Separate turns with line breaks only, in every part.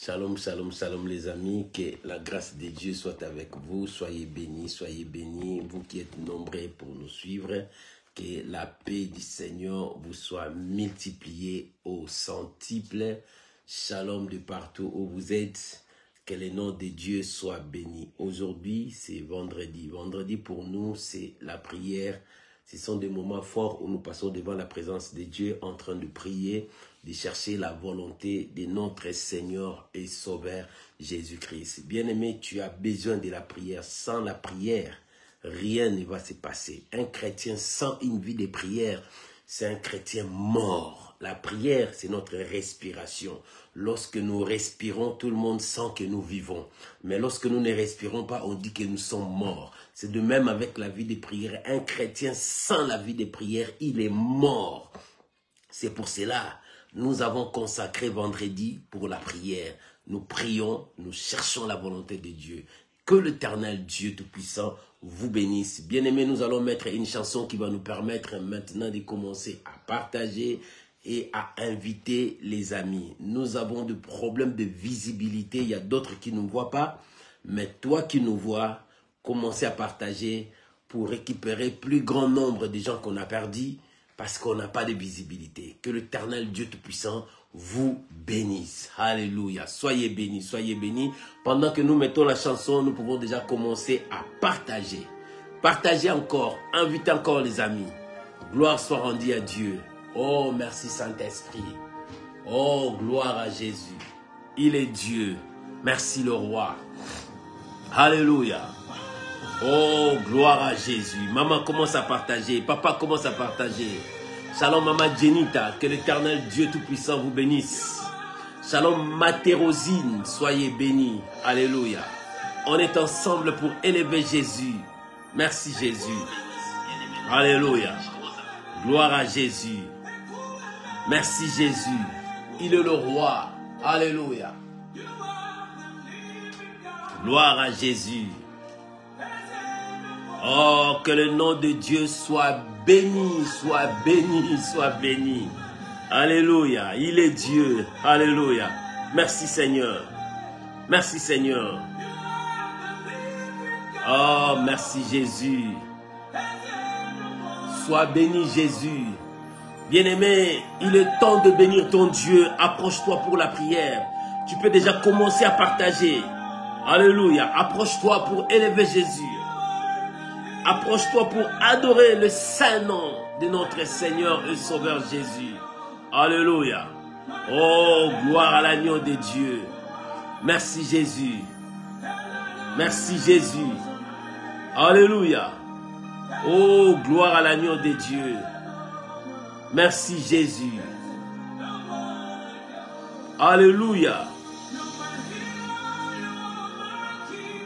Shalom, shalom, shalom les amis, que la grâce de Dieu soit avec vous, soyez bénis, vous qui êtes nombreux pour nous suivre, que la paix du Seigneur vous soit multipliée au centuple, shalom de partout où vous êtes, que le nom de Dieu soit béni. Aujourd'hui c'est vendredi pour nous c'est la prière. Ce sont des moments forts où nous passons devant la présence de Dieu en train de prier, de chercher la volonté de notre Seigneur et Sauveur Jésus-Christ. Bien-aimé, tu as besoin de la prière. Sans la prière, rien ne va se passer. Un chrétien sans une vie de prière, c'est un chrétien mort. La prière, c'est notre respiration. Lorsque nous respirons, tout le monde sent que nous vivons. Mais lorsque nous ne respirons pas, on dit que nous sommes morts. C'est de même avec la vie de prière. Un chrétien sans la vie de prière, il est mort. C'est pour cela, nous avons consacré vendredi pour la prière. Nous prions, nous cherchons la volonté de Dieu. Que l'Éternel Dieu Tout-Puissant vous bénisse. Bien-aimés, nous allons mettre une chanson qui va nous permettre maintenant de commencer à partager et à inviter les amis. Nous avons des problèmes de visibilité. Il y a d'autres qui ne nous voient pas. Mais toi qui nous vois, commencez à partager pour récupérer plus grand nombre de gens qu'on a perdus parce qu'on n'a pas de visibilité. Que l'Éternel Dieu Tout-Puissant vous bénisse. Alléluia. Soyez bénis, soyez bénis. Pendant que nous mettons la chanson, nous pouvons déjà commencer à partager. Partagez encore, invitez encore les amis. Gloire soit rendue à Dieu. Oh, merci Saint-Esprit. Oh, gloire à Jésus. Il est Dieu. Merci le roi. Alléluia. Oh, gloire à Jésus. Maman commence à partager. Papa commence à partager. Shalom, maman Jenita. Que l'Éternel Dieu Tout-Puissant vous bénisse. Shalom, Matérosine. Soyez bénis. Alléluia. On est ensemble pour élever Jésus. Merci Jésus. Alléluia. Gloire à Jésus. Merci Jésus. Il est le roi. Alléluia. Gloire à Jésus. Oh, que le nom de Dieu soit béni, soit béni, soit béni. Alléluia. Il est Dieu. Alléluia. Merci Seigneur. Merci Seigneur. Oh, merci Jésus. Sois béni Jésus. Bien-aimé, il est temps de bénir ton Dieu. Approche-toi pour la prière. Tu peux déjà commencer à partager. Alléluia. Approche-toi pour élever Jésus. Approche-toi pour adorer le saint nom de notre Seigneur et Sauveur Jésus. Alléluia. Oh, gloire à l'agneau de Dieu. Merci Jésus. Merci Jésus. Alléluia. Oh, gloire à l'agneau de Dieu. Merci Jésus. Alléluia.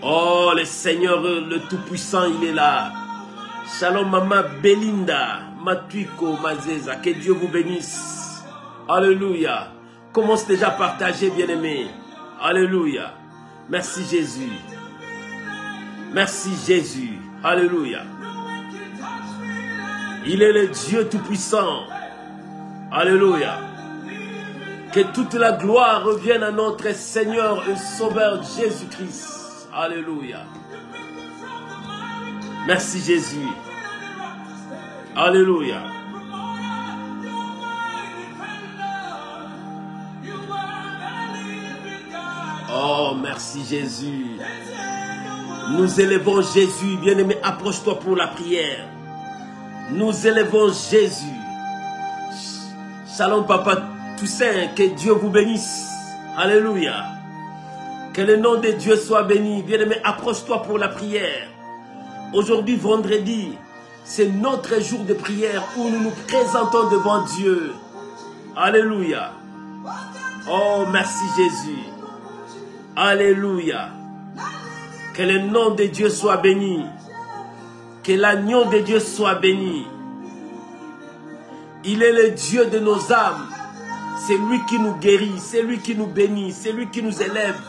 Oh, le Seigneur, le Tout-Puissant, il est là. Shalom, Maman Belinda, Matuiko, Mazeza, que Dieu vous bénisse. Alléluia. Commence déjà à partager, bien-aimé. Alléluia. Merci Jésus. Merci Jésus. Alléluia. Il est le Dieu Tout-Puissant. Alléluia. Que toute la gloire revienne à notre Seigneur et Sauveur Jésus-Christ. Alléluia. Merci Jésus. Alléluia. Oh, merci Jésus. Nous élevons Jésus. Bien-aimé, approche-toi pour la prière. Nous élevons Jésus. Shalom Papa Toussaint, que Dieu vous bénisse. Alléluia. Que le nom de Dieu soit béni. Bien-aimé, approche-toi pour la prière. Aujourd'hui, vendredi, c'est notre jour de prière où nous nous présentons devant Dieu. Alléluia. Oh, merci Jésus. Alléluia. Que le nom de Dieu soit béni. Que l'agneau de Dieu soit béni. Il est le Dieu de nos âmes. C'est lui qui nous guérit. C'est lui qui nous bénit. C'est lui qui nous élève.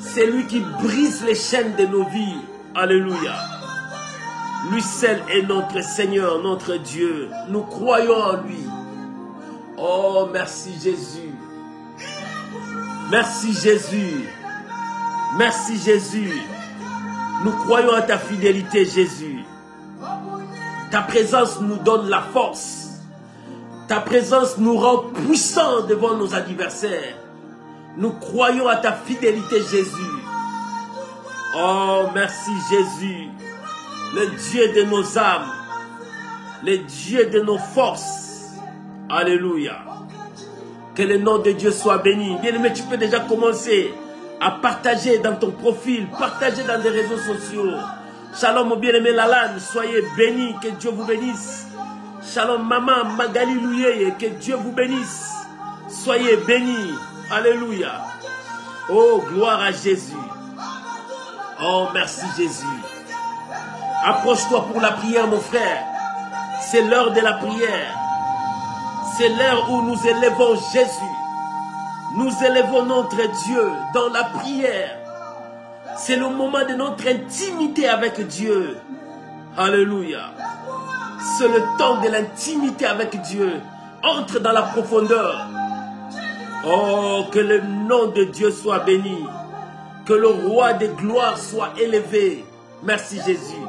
C'est lui qui brise les chaînes de nos vies. Alléluia. Lui seul est notre Seigneur, notre Dieu. Nous croyons en lui. Oh, merci Jésus. Merci Jésus. Merci Jésus. Nous croyons à ta fidélité Jésus. Ta présence nous donne la force. Ta présence nous rend puissants devant nos adversaires. Nous croyons à ta fidélité Jésus. Oh merci Jésus. Le Dieu de nos âmes. Le Dieu de nos forces. Alléluia. Que le nom de Dieu soit béni. Bien-aimé, tu peux déjà commencer à partager dans ton profil, partager dans des réseaux sociaux. Shalom, mon bien-aimé Lalan, soyez bénis, que Dieu vous bénisse. Shalom, maman Magali Louyeye, que Dieu vous bénisse. Soyez bénis. Alléluia. Oh, gloire à Jésus. Oh, merci Jésus. Approche-toi pour la prière, mon frère. C'est l'heure de la prière. C'est l'heure où nous élevons Jésus. Nous élevons notre Dieu dans la prière. C'est le moment de notre intimité avec Dieu. Alléluia. C'est le temps de l'intimité avec Dieu. Entre dans la profondeur. Oh, que le nom de Dieu soit béni. Que le roi de gloire soit élevé. Merci Jésus.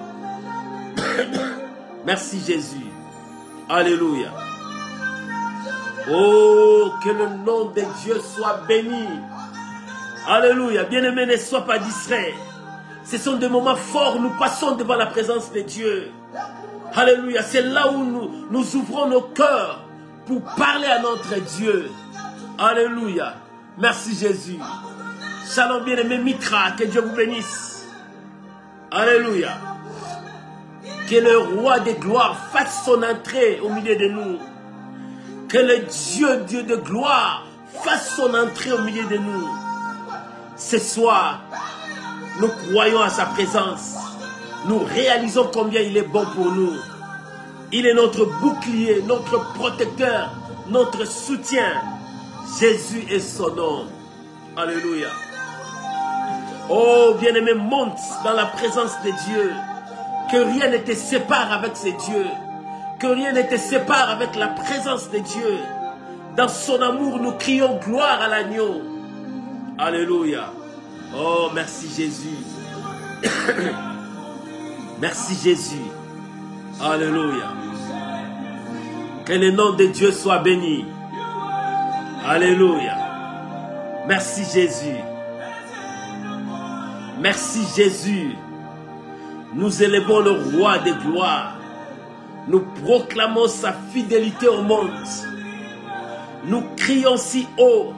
Merci Jésus. Alléluia. Oh, que le nom de Dieu soit béni. Alléluia. Bien-aimé, ne sois pas distrait. Ce sont des moments forts. Nous passons devant la présence de Dieu. Alléluia. C'est là où nous ouvrons nos cœurs pour parler à notre Dieu. Alléluia. Merci Jésus. Shalom, bien-aimé Mitra. Que Dieu vous bénisse. Alléluia. Que le roi de gloire fasse son entrée au milieu de nous. Que le Dieu de gloire fasse son entrée au milieu de nous. Ce soir, nous croyons à sa présence. Nous réalisons combien il est bon pour nous. Il est notre bouclier, notre protecteur, notre soutien. Jésus est son nom. Alléluia. Oh, bien-aimé, monte dans la présence de Dieu. Que rien ne te sépare avec ces dieux. Que rien ne te sépare avec la présence de Dieu. Dans son amour, nous crions gloire à l'agneau. Alléluia. Oh, merci Jésus. Merci Jésus. Alléluia. Que le nom de Dieu soit béni. Alléluia. Merci Jésus. Merci Jésus. Nous élevons le roi de gloire. Nous proclamons sa fidélité au monde. Nous crions si haut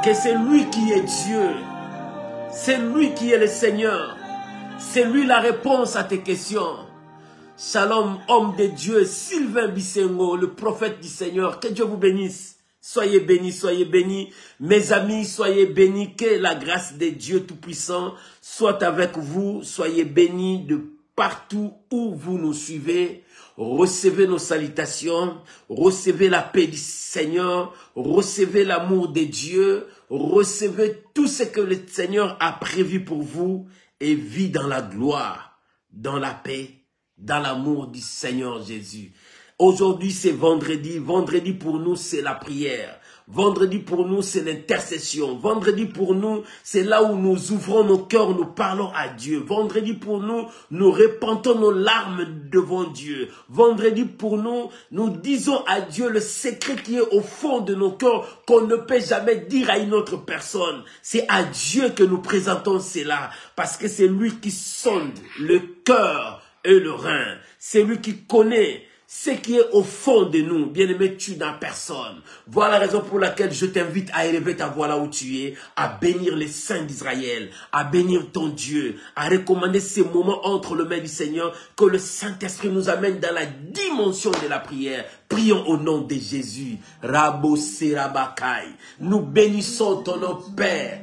que c'est lui qui est Dieu. C'est lui qui est le Seigneur. C'est lui la réponse à tes questions. Shalom, homme de Dieu, Sylvain Bissengo, le prophète du Seigneur. Que Dieu vous bénisse. Soyez bénis, soyez bénis. Mes amis, soyez bénis. Que la grâce de Dieu Tout-Puissant soit avec vous. Soyez bénis de partout où vous nous suivez. Recevez nos salutations. Recevez la paix du Seigneur. Recevez l'amour de Dieu. Recevez tout ce que le Seigneur a prévu pour vous. Et vivez dans la gloire, dans la paix, dans l'amour du Seigneur Jésus. Aujourd'hui, c'est vendredi. Vendredi pour nous, c'est la prière. Vendredi pour nous, c'est l'intercession. Vendredi pour nous, c'est là où nous ouvrons nos cœurs, nous parlons à Dieu. Vendredi pour nous, nous répandons nos larmes devant Dieu. Vendredi pour nous, nous disons à Dieu le secret qui est au fond de nos cœurs qu'on ne peut jamais dire à une autre personne. C'est à Dieu que nous présentons cela parce que c'est lui qui sonde le cœur et le rein. C'est lui qui connaît ce qui est au fond de nous. Bien-aimé, tu n'as personne. Voilà la raison pour laquelle je t'invite à élever ta voix là où tu es, à bénir les saints d'Israël, à bénir ton Dieu, à recommander ces moments entre les mains du Seigneur, que le Saint-Esprit nous amène dans la dimension de la prière. Prions au nom de Jésus. Rabo Serabakai. Nous bénissons ton nom, Père.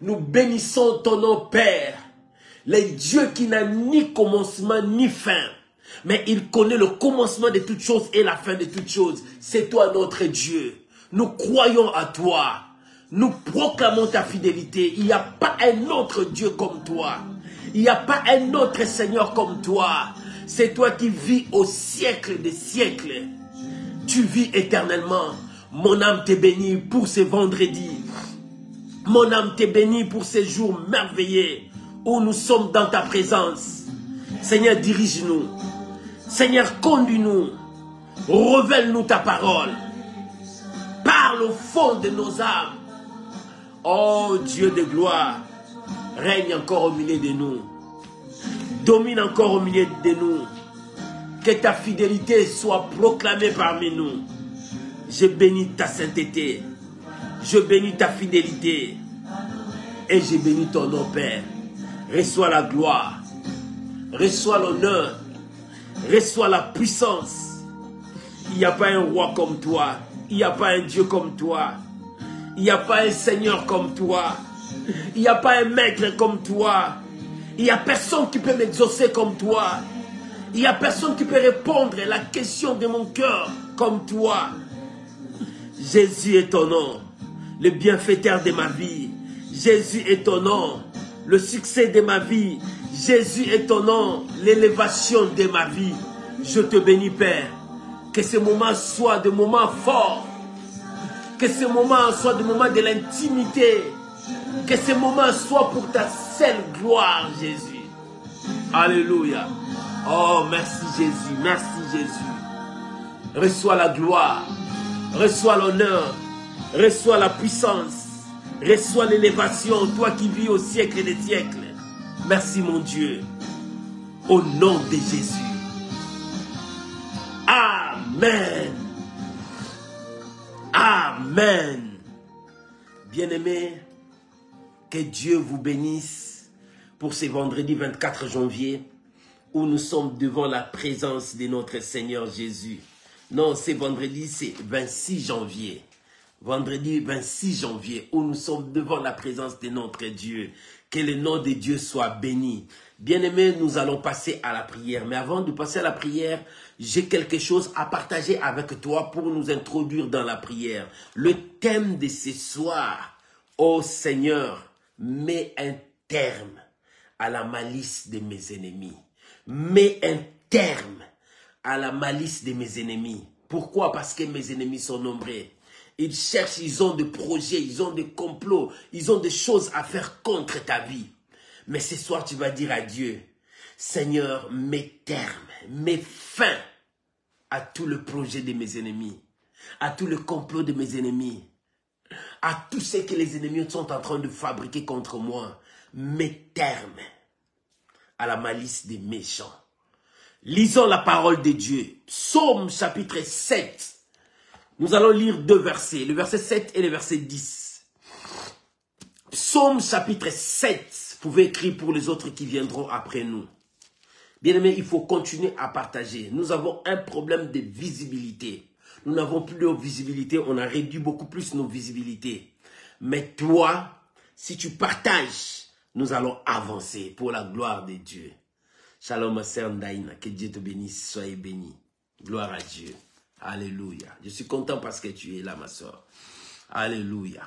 Nous bénissons ton nom, Père. Le Dieu qui n'a ni commencement ni fin. Mais il connaît le commencement de toutes choses et la fin de toutes choses. C'est toi notre Dieu. Nous croyons à toi. Nous proclamons ta fidélité. Il n'y a pas un autre Dieu comme toi. Il n'y a pas un autre Seigneur comme toi. C'est toi qui vis au siècle des siècles. Tu vis éternellement. Mon âme te bénit pour ce vendredi. Mon âme te bénit pour ces jours merveilleux où nous sommes dans ta présence. Seigneur, dirige-nous. Seigneur, conduis-nous. Révèle-nous ta parole. Parle au fond de nos âmes. Oh Dieu de gloire, règne encore au milieu de nous. Domine encore au milieu de nous. Que ta fidélité soit proclamée parmi nous. Je bénis ta sainteté. Je bénis ta fidélité. Et je bénis ton nom, Père. Reçois la gloire. Reçois l'honneur. Reçois la puissance. Il n'y a pas un roi comme toi. Il n'y a pas un Dieu comme toi. Il n'y a pas un Seigneur comme toi. Il n'y a pas un maître comme toi. Il n'y a personne qui peut m'exaucer comme toi. Il n'y a personne qui peut répondre à la question de mon cœur comme toi. Jésus est ton nom, le bienfaiteur de ma vie. Jésus est ton nom, le succès de ma vie. Jésus est ton nom, l'élévation de ma vie. Je te bénis, Père. Que ce moment soit de moments forts. Que ce moment soit de moments de l'intimité. Que ce moment soit pour ta seule gloire, Jésus. Alléluia. Oh, merci Jésus, merci Jésus. Reçois la gloire, reçois l'honneur, reçois la puissance, reçois l'élévation, toi qui vis au siècle des siècles. Merci mon Dieu, au nom de Jésus. Amen. Amen. Bien-aimés, que Dieu vous bénisse pour ce vendredi 24 janvier où nous sommes devant la présence de notre Seigneur Jésus. Non, c'est vendredi, c'est 26 janvier. Vendredi 26 janvier, où nous sommes devant la présence de notre Dieu. Que le nom de Dieu soit béni. Bien-aimés, nous allons passer à la prière. Mais avant de passer à la prière, j'ai quelque chose à partager avec toi pour nous introduire dans la prière. Le thème de ce soir, ô Seigneur, mets un terme à la malice de mes ennemis. Mets un terme à la malice de mes ennemis. Pourquoi? Parce que mes ennemis sont nombreux. Ils cherchent, ils ont des projets, ils ont des complots, ils ont des choses à faire contre ta vie. Mais ce soir, tu vas dire à Dieu, Seigneur, mets terme, mets fin à tout le projet de mes ennemis, à tout le complot de mes ennemis, à tout ce que les ennemis sont en train de fabriquer contre moi. Mets terme à la malice des méchants. Lisons la parole de Dieu. Psaume chapitre 7. Nous allons lire deux versets, le verset 7 et le verset 10. Psaume chapitre 7. Vous pouvez écrire pour les autres qui viendront après nous. Bien-aimés, il faut continuer à partager. Nous avons un problème de visibilité. Nous n'avons plus de visibilité, on a réduit beaucoup plus nos visibilités. Mais toi, si tu partages, nous allons avancer pour la gloire de Dieu. Shalom, ma sœur Ndaïna, que Dieu te bénisse, soyez bénis. Gloire à Dieu. Alléluia. Je suis content parce que tu es là, ma soeur. Alléluia.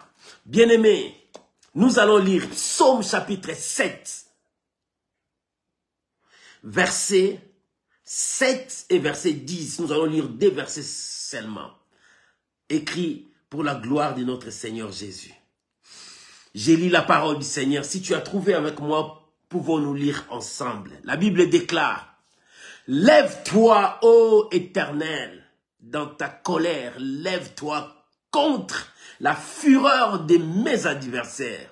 Bien-aimés, nous allons lire Psaume chapitre 7, verset 7 et verset 10. Nous allons lire deux versets seulement. Écrit pour la gloire de notre Seigneur Jésus. J'ai lu la parole du Seigneur. Si tu as trouvé avec moi, pouvons-nous lire ensemble. La Bible déclare, « Lève-toi, ô Éternel, dans ta colère, lève-toi contre la fureur de mes adversaires.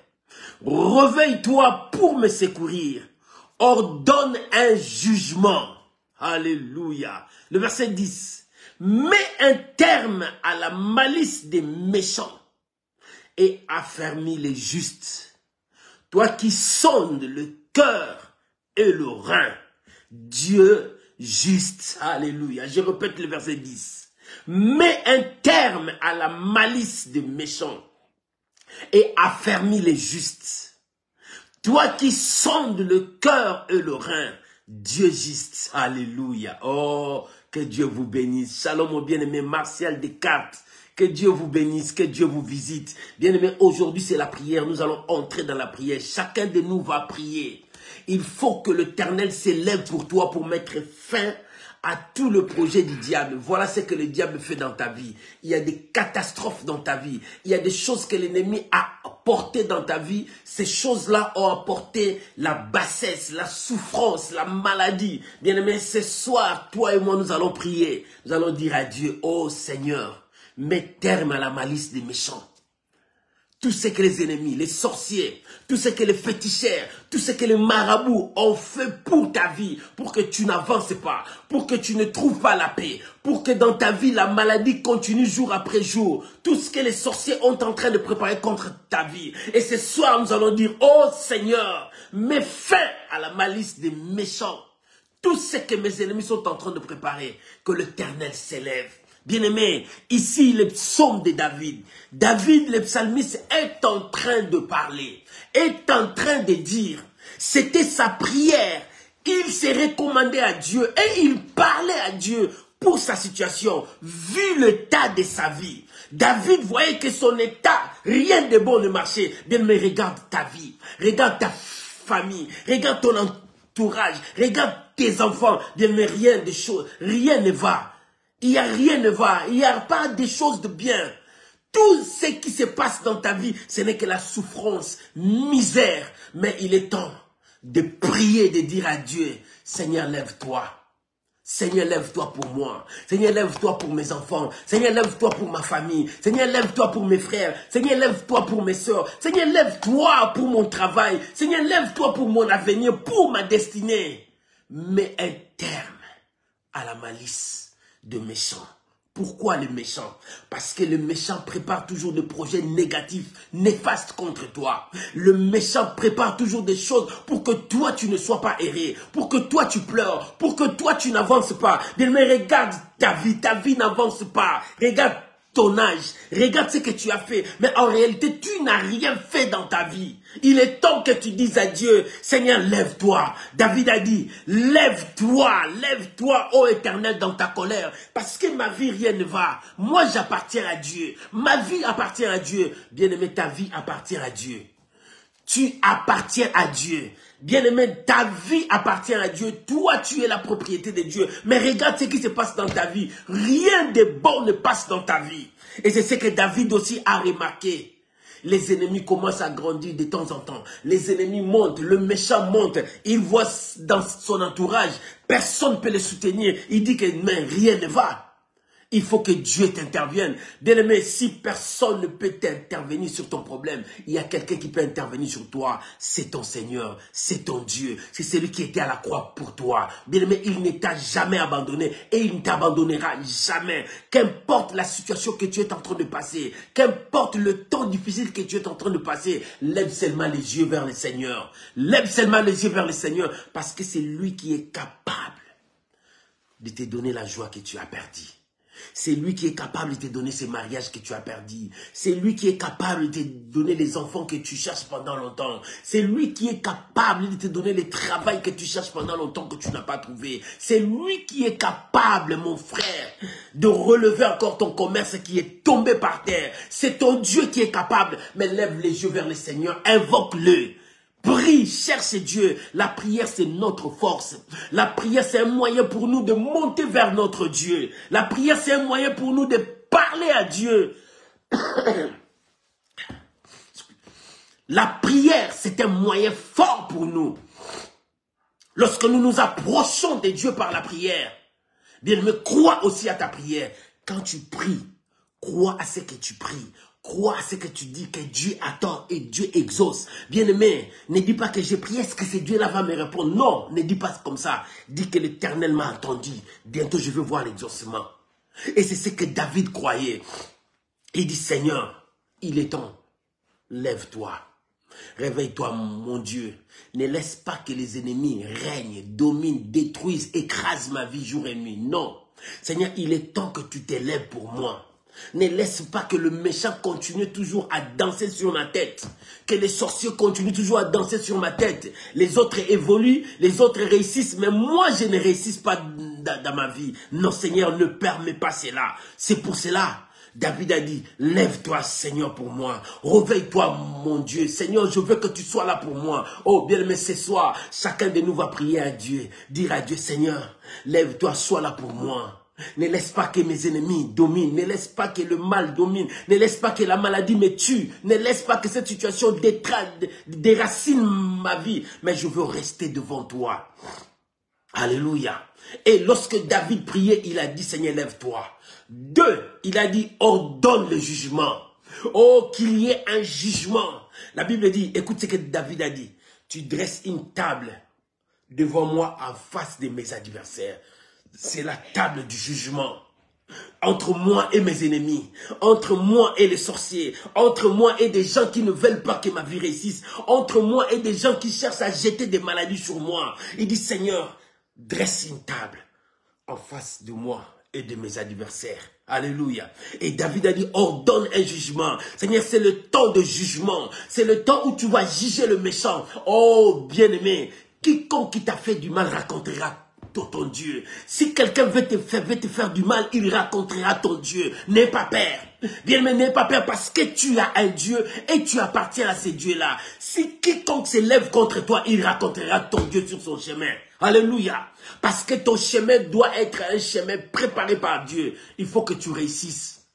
Réveille-toi pour me secourir. Ordonne un jugement. » Alléluia. Le verset 10. « Mets un terme à la malice des méchants et affermis les justes. Toi qui sondes le cœur et le rein, Dieu juste. » Alléluia. Je répète le verset 10. « Mets un terme à la malice des méchants et affermis les justes. Toi qui sondes le cœur et le rein, Dieu juste. » Alléluia. Oh, que Dieu vous bénisse. Shalom, mon bien-aimé Martial Descartes. Que Dieu vous bénisse, que Dieu vous visite. Bien-aimé, aujourd'hui c'est la prière. Nous allons entrer dans la prière. Chacun de nous va prier. Il faut que l'Éternel s'élève pour toi pour mettre fin à tout le projet du diable. Voilà ce que le diable fait dans ta vie. Il y a des catastrophes dans ta vie. Il y a des choses que l'ennemi a apporté dans ta vie, ces choses-là ont apporté la bassesse, la souffrance, la maladie. Bien-aimé, ce soir, toi et moi, nous allons prier. Nous allons dire à Dieu, oh Seigneur, mets terme à la malice des méchants. Tout ce que les ennemis, les sorciers, tout ce que les féticheurs, tout ce que les marabouts ont fait pour ta vie, pour que tu n'avances pas, pour que tu ne trouves pas la paix, pour que dans ta vie, la maladie continue jour après jour. Tout ce que les sorciers ont en train de préparer contre ta vie. Et ce soir, nous allons dire, oh Seigneur, mets fin à la malice des méchants. Tout ce que mes ennemis sont en train de préparer, que l'Éternel s'élève. Bien-aimé, ici le psaume de David. David, le psalmiste, est en train de parler, est en train de dire, c'était sa prière, il s'est recommandé à Dieu et il parlait à Dieu pour sa situation, vu l'état de sa vie. David voyait que son état, rien de bon ne marchait. Bien-aimé, regarde ta vie, regarde ta famille, regarde ton entourage, regarde tes enfants. Bien-aimé, rien ne va. Il n'y a rien ne va, il n'y a pas de choses de bien. Tout ce qui se passe dans ta vie, ce n'est que la souffrance, misère. Mais il est temps de prier, de dire à Dieu, Seigneur, lève-toi. Seigneur, lève-toi pour moi. Seigneur, lève-toi pour mes enfants. Seigneur, lève-toi pour ma famille. Seigneur, lève-toi pour mes frères. Seigneur, lève-toi pour mes soeurs. Seigneur, lève-toi pour mon travail. Seigneur, lève-toi pour mon avenir, pour ma destinée. Mets un terme à la malice de méchants. Pourquoi les méchants? Parce que le méchant prépare toujours des projets négatifs, néfastes contre toi. Le méchant prépare toujours des choses pour que toi tu ne sois pas erré, pour que toi tu pleures, pour que toi tu n'avances pas. Mais regarde ta vie n'avance pas. Regarde ton âge, regarde ce que tu as fait, mais en réalité, tu n'as rien fait dans ta vie. Il est temps que tu dises à Dieu, Seigneur, lève-toi. David a dit, lève-toi, ô Éternel, dans ta colère, parce que ma vie, rien ne va. Moi, j'appartiens à Dieu. Ma vie appartient à Dieu. Bien-aimé, ta vie appartient à Dieu. Tu appartiens à Dieu. Bien-aimé, ta vie appartient à Dieu. Toi, tu es la propriété de Dieu. Mais regarde ce qui se passe dans ta vie. Rien de bon ne passe dans ta vie. Et c'est ce que David aussi a remarqué. Les ennemis commencent à grandir de temps en temps. Les ennemis montent, le méchant monte. Il voit dans son entourage, personne ne peut le soutenir. Il dit que mais rien ne va. Il faut que Dieu t'intervienne. Bien-aimé, si personne ne peut t'intervenir sur ton problème, il y a quelqu'un qui peut intervenir sur toi. C'est ton Seigneur, c'est ton Dieu. C'est celui qui était à la croix pour toi. Bien-aimé, il ne t'a jamais abandonné et il ne t'abandonnera jamais. Qu'importe la situation que tu es en train de passer, qu'importe le temps difficile que tu es en train de passer, lève seulement les yeux vers le Seigneur. Lève seulement les yeux vers le Seigneur parce que c'est lui qui est capable de te donner la joie que tu as perdue. C'est lui qui est capable de te donner ces mariages que tu as perdus. C'est lui qui est capable de te donner les enfants que tu cherches pendant longtemps. C'est lui qui est capable de te donner le travail que tu cherches pendant longtemps que tu n'as pas trouvé. C'est lui qui est capable, mon frère, de relever encore ton commerce qui est tombé par terre. C'est ton Dieu qui est capable. Mais lève les yeux vers le Seigneur, invoque-le. Prie, cherche Dieu. La prière, c'est notre force. La prière, c'est un moyen pour nous de monter vers notre Dieu. La prière, c'est un moyen pour nous de parler à Dieu. La prière, c'est un moyen fort pour nous. Lorsque nous nous approchons de Dieu par la prière, bien, mais crois aussi à ta prière. Quand tu pries, crois à ce que tu pries. Crois à ce que tu dis, que Dieu attend et Dieu exauce. Bien-aimé, ne dis pas que j'ai prié, est-ce que ce Dieu-là va me répondre? Non, ne dis pas comme ça. Dis que l'Éternel m'a entendu. Bientôt, je vais voir l'exaucement. Et c'est ce que David croyait. Il dit, Seigneur, il est temps. Lève-toi. Réveille-toi, mon Dieu. Ne laisse pas que les ennemis règnent, dominent, détruisent, écrasent ma vie jour et nuit. Non. Seigneur, il est temps que tu t'élèves pour moi. Ne laisse pas que le méchant continue toujours à danser sur ma tête. Que les sorciers continuent toujours à danser sur ma tête. Les autres évoluent, les autres réussissent, mais moi je ne réussis pas dans ma vie. Non, Seigneur, ne permets pas cela. C'est pour cela. David a dit, lève-toi Seigneur pour moi, réveille-toi mon Dieu, Seigneur je veux que tu sois là pour moi. Oh bien aimé, ce soir, chacun de nous va prier à Dieu, dire à Dieu, Seigneur, lève-toi, sois là pour moi. Ne laisse pas que mes ennemis dominent. Ne laisse pas que le mal domine. Ne laisse pas que la maladie me tue. Ne laisse pas que cette situation déracine ma vie. Mais je veux rester devant toi. Alléluia. Et lorsque David priait, il a dit, Seigneur, lève-toi. 2, il a dit, ordonne le jugement. Oh, qu'il y ait un jugement. La Bible dit, écoute ce que David a dit. Tu dresses une table devant moi en face de mes adversaires. C'est la table du jugement. Entre moi et mes ennemis, entre moi et les sorciers, entre moi et des gens qui ne veulent pas que ma vie réussisse, entre moi et des gens qui cherchent à jeter des maladies sur moi. Il dit, Seigneur, dresse une table en face de moi et de mes adversaires. Alléluia. Et David a dit, ordonne un jugement. Seigneur, c'est le temps de jugement. C'est le temps où tu vas juger le méchant. Oh, bien-aimé, quiconque qui t'a fait du mal racontera ton Dieu. Si quelqu'un veut te faire du mal, il racontera ton Dieu. N'aie pas peur. Bien-aimé, n'aie pas peur parce que tu as un Dieu et tu appartiens à ce Dieu-là. Si quiconque se lève contre toi, il racontera ton Dieu sur son chemin. Alléluia. Parce que ton chemin doit être un chemin préparé par Dieu. Il faut que tu réussisses.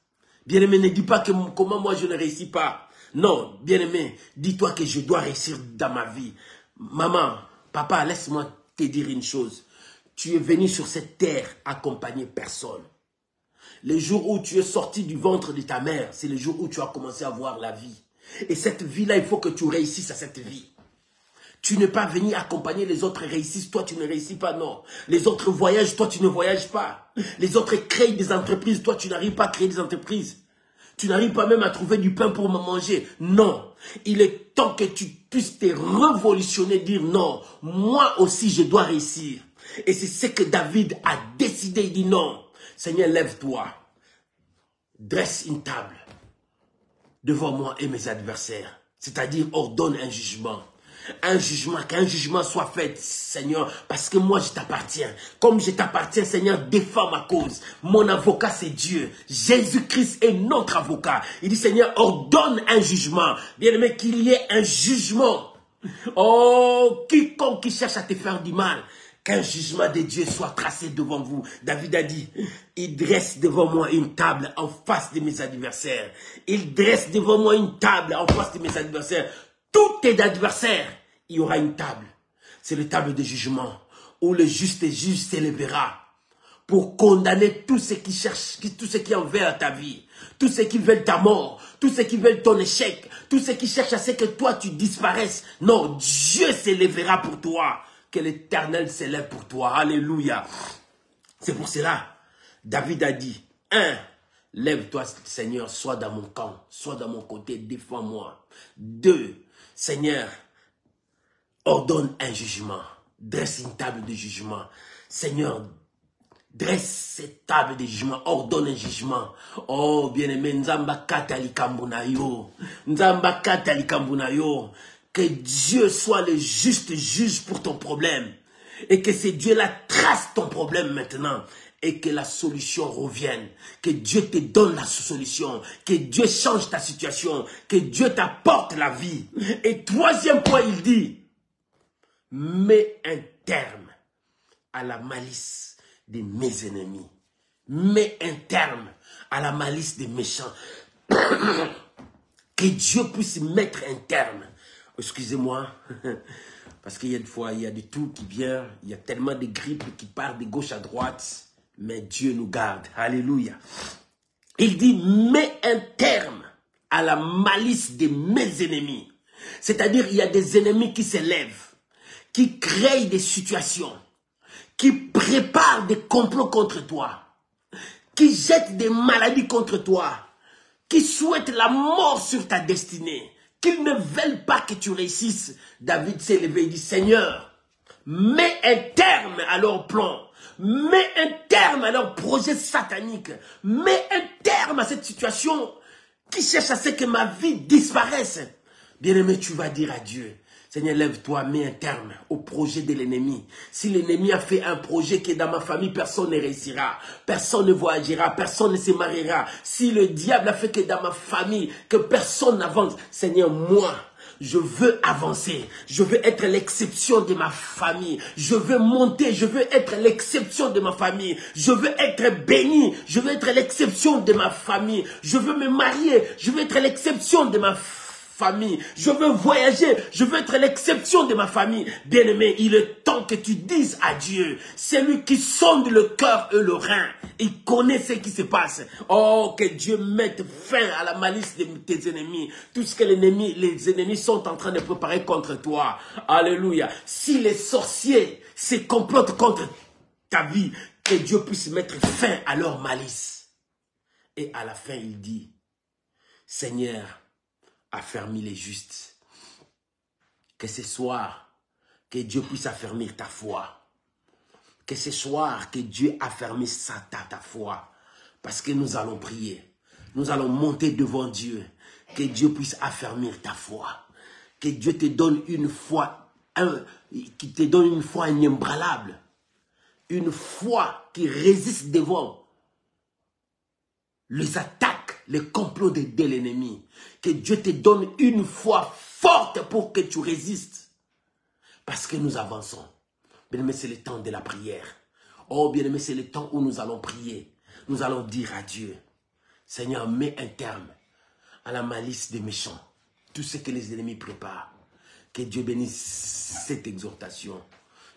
Bien-aimé, ne dis pas que comment moi je ne réussis pas. Non, bien-aimé, dis-toi que je dois réussir dans ma vie. Maman, papa, laisse-moi te dire une chose. Tu es venu sur cette terre accompagner personne. Le jour où tu es sorti du ventre de ta mère, c'est le jour où tu as commencé à voir la vie. Et cette vie-là, il faut que tu réussisses à cette vie. Tu n'es pas venu accompagner les autres réussissent, toi tu ne réussis pas, non. Les autres voyagent, toi tu ne voyages pas. Les autres créent des entreprises, toi tu n'arrives pas à créer des entreprises. Tu n'arrives pas même à trouver du pain pour me manger. Non. Il est temps que tu puisses te révolutionner, dire non, moi aussi je dois réussir. Et c'est ce que David a décidé, il dit non. Seigneur, lève-toi. Dresse une table devant moi et mes adversaires. C'est-à-dire ordonne un jugement. Un jugement, qu'un jugement soit fait, Seigneur, parce que moi je t'appartiens. Comme je t'appartiens, Seigneur, défends ma cause. Mon avocat, c'est Dieu. Jésus-Christ est notre avocat. Il dit, Seigneur, ordonne un jugement. Bien-aimé, qu'il y ait un jugement. Oh, quiconque qui cherche à te faire du mal, qu'un jugement de Dieu soit tracé devant vous. David a dit, il dresse devant moi une table en face de mes adversaires. Il dresse devant moi une table en face de mes adversaires. Tous tes adversaires, il y aura une table. C'est la table de jugement où le juste juge s'élèvera pour condamner tous ceux qui cherchent, tous ceux qui en veulent à ta vie, tous ceux qui veulent ta mort, tous ceux qui veulent ton échec, tous ceux qui cherchent à ce que toi tu disparaisses. Non, Dieu s'élèvera pour toi. Que l'Éternel s'élève pour toi. Alléluia. C'est pour cela, David a dit, 1, lève-toi Seigneur, sois dans mon camp, sois dans mon côté, défends-moi. 2, Seigneur, ordonne un jugement, dresse une table de jugement. Seigneur, dresse cette table de jugement, ordonne un jugement. Oh, bien-aimé, Nzamba katali kambunayo, Nzamba katali kambunayo. Que Dieu soit le juste juge pour ton problème. Et que ce Dieu-là trace ton problème maintenant. Et que la solution revienne. Que Dieu te donne la solution. Que Dieu change ta situation. Que Dieu t'apporte la vie. Et 3e point, il dit, mets un terme à la malice de mes ennemis. Mets un terme à la malice des méchants. Que Dieu puisse mettre un terme. Excusez-moi, parce qu'il y a des fois, il y a du tout qui vient, il y a tellement de grippes qui partent de gauche à droite, mais Dieu nous garde. Alléluia. Il dit, mets un terme à la malice de mes ennemis. C'est-à-dire, il y a des ennemis qui s'élèvent, qui créent des situations, qui préparent des complots contre toi, qui jettent des maladies contre toi, qui souhaitent la mort sur ta destinée. Qu'ils ne veulent pas que tu réussisses. David s'est levé et dit, Seigneur, mets un terme à leur plan. Mets un terme à leur projet satanique. Mets un terme à cette situation qui cherche à ce que ma vie disparaisse. Bien-aimé, tu vas dire à Dieu, Seigneur, lève-toi, mets un terme au projet de l'ennemi. Si l'ennemi a fait un projet que dans ma famille, personne ne réussira, personne ne voyagera, personne ne se mariera. Si le diable a fait que dans ma famille, que personne n'avance, Seigneur, moi, Je veux avancer. Je veux être l'exception de ma famille. Je veux monter. Je veux être l'exception de ma famille. Je veux être béni. Je veux être l'exception de ma famille. Je veux me marier. Je veux être l'exception de ma famille. Je veux voyager. Je veux être l'exception de ma famille. Bien-aimé, il est temps que tu dises à Dieu, c'est lui qui sonde le cœur et le rein. Il connaît ce qui se passe. Oh, que Dieu mette fin à la malice de tes ennemis. Tout ce que les ennemis sont en train de préparer contre toi. Alléluia. Si les sorciers se complotent contre ta vie, que Dieu puisse mettre fin à leur malice. Et à la fin, il dit, Seigneur, affermis les justes. Que ce soir, que Dieu puisse affermir ta foi. Que ce soir, que Dieu affermisse ta foi. Parce que nous allons prier. Nous allons monter devant Dieu. Que Dieu puisse affermir ta foi. Que Dieu te donne une foi, qui te donne une foi inébranlable. Une foi qui résiste devant les attaques, les complots de l'ennemi. Que Dieu te donne une foi forte pour que tu résistes. Parce que nous avançons. Bien-aimé, c'est le temps de la prière. Oh, bien-aimé, c'est le temps où nous allons prier. Nous allons dire à Dieu, Seigneur, mets un terme à la malice des méchants. Tout ce que les ennemis préparent. Que Dieu bénisse cette exhortation.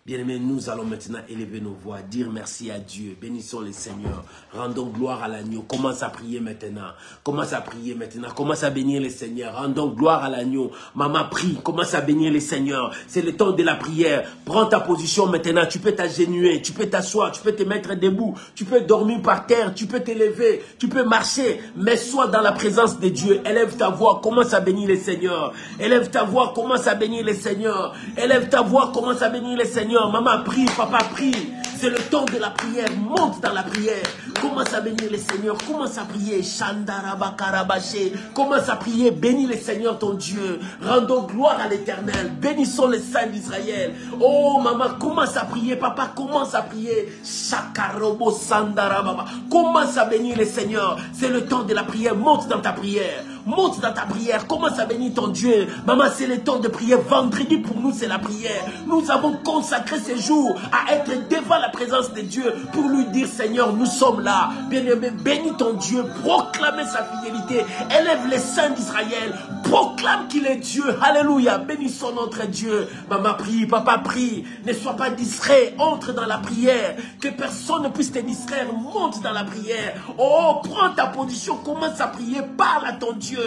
Bien-aimés, nous allons maintenant élever nos voix, dire merci à Dieu. Bénissons le Seigneur. Rendons gloire à l'agneau. Commence à prier maintenant. Commence à prier maintenant. Commence à bénir le Seigneur. Rendons gloire à l'agneau. Maman, prie. Commence à bénir le Seigneur. C'est le temps de la prière. Prends ta position maintenant. Tu peux t'agenouiller. Tu peux t'asseoir. Tu peux te mettre debout. Tu peux dormir par terre. Tu peux t'élever. Tu peux marcher. Mais sois dans la présence de Dieu. Élève ta voix. Commence à bénir le Seigneur. Élève ta voix. Commence à bénir le Seigneur. Élève ta voix. Commence à bénir le Seigneur. Maman, prie, papa, prie. C'est le temps de la prière. Monte dans la prière. Commence à bénir le Seigneur. Commence à prier. Shandarabakarabaché. Commence à prier. Bénis le Seigneur ton Dieu. Rendons gloire à l'Éternel. Bénissons les saints d'Israël. Oh, maman, commence à prier. Papa, commence à prier. Shakarobo Sandarababa. Commence à bénir le Seigneur. C'est le temps de la prière. Monte dans ta prière. Monte dans ta prière. Commence à bénir ton Dieu. Maman, c'est le temps de prier. Vendredi, pour nous, c'est la prière. Nous avons consacré ces jours à être devant la présence de Dieu pour lui dire, Seigneur, nous sommes là. Bien-aimé, bénis ton Dieu. Proclame sa fidélité. Élève les saints d'Israël. Proclame qu'il est Dieu. Alléluia. Bénissons notre Dieu. Maman, prie. Papa, prie. Ne sois pas distrait. Entre dans la prière. Que personne ne puisse te distraire. Monte dans la prière. Oh, prends ta position. Commence à prier. Parle à ton Dieu.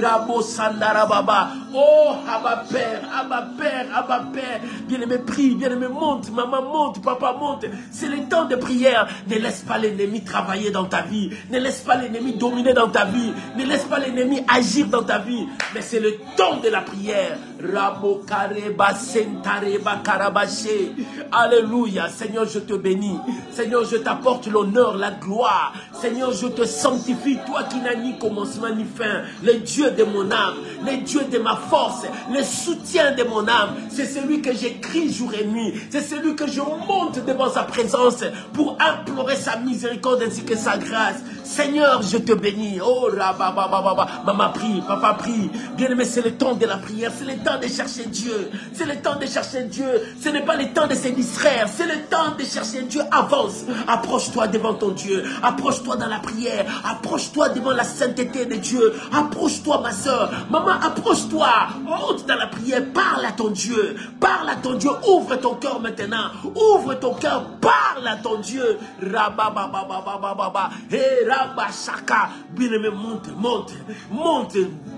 Rabo Sandarababa. Oh, Abba Père, Abba Père, Abba Père. Bien-aimé, prie, bien-aimé, monte, maman, monte, papa, monte. C'est le temps de prière. Ne laisse pas l'ennemi travailler dans ta vie. Ne laisse pas l'ennemi dominer dans ta vie. Ne laisse pas l'ennemi agir dans ta vie. Mais c'est le temps de la prière. Rabo Kareba Sentareba Karabaché. Alléluia. Seigneur, je te bénis. Seigneur, je t'apporte l'honneur, la gloire. Seigneur, je te sanctifie. Toi qui n'as ni commencement ni fin. Le Dieu de mon âme, le Dieu de ma force, le soutien de mon âme. C'est celui que j'écris jour et nuit. C'est celui que je monte devant sa présence pour implorer sa miséricorde ainsi que sa grâce. Seigneur, je te bénis. Oh, rababababa. Maman, prie, papa, prie. Bien-aimé, c'est le temps de la prière. C'est le temps de chercher Dieu. C'est le temps de chercher Dieu. Ce n'est pas le temps de se distraire. C'est le temps de chercher Dieu. Avance. Approche-toi devant ton Dieu. Approche-toi dans la prière. Approche-toi devant la sainteté de Dieu. Approche-toi, ma soeur. Maman, approche-toi. Monte dans la prière. Parle à ton Dieu. Parle à ton Dieu. Ouvre ton cœur maintenant. Ouvre ton cœur. Parle à ton Dieu. Rababababababa. Hey, Rabashaka. Bien-aimé, monte, monte, monte.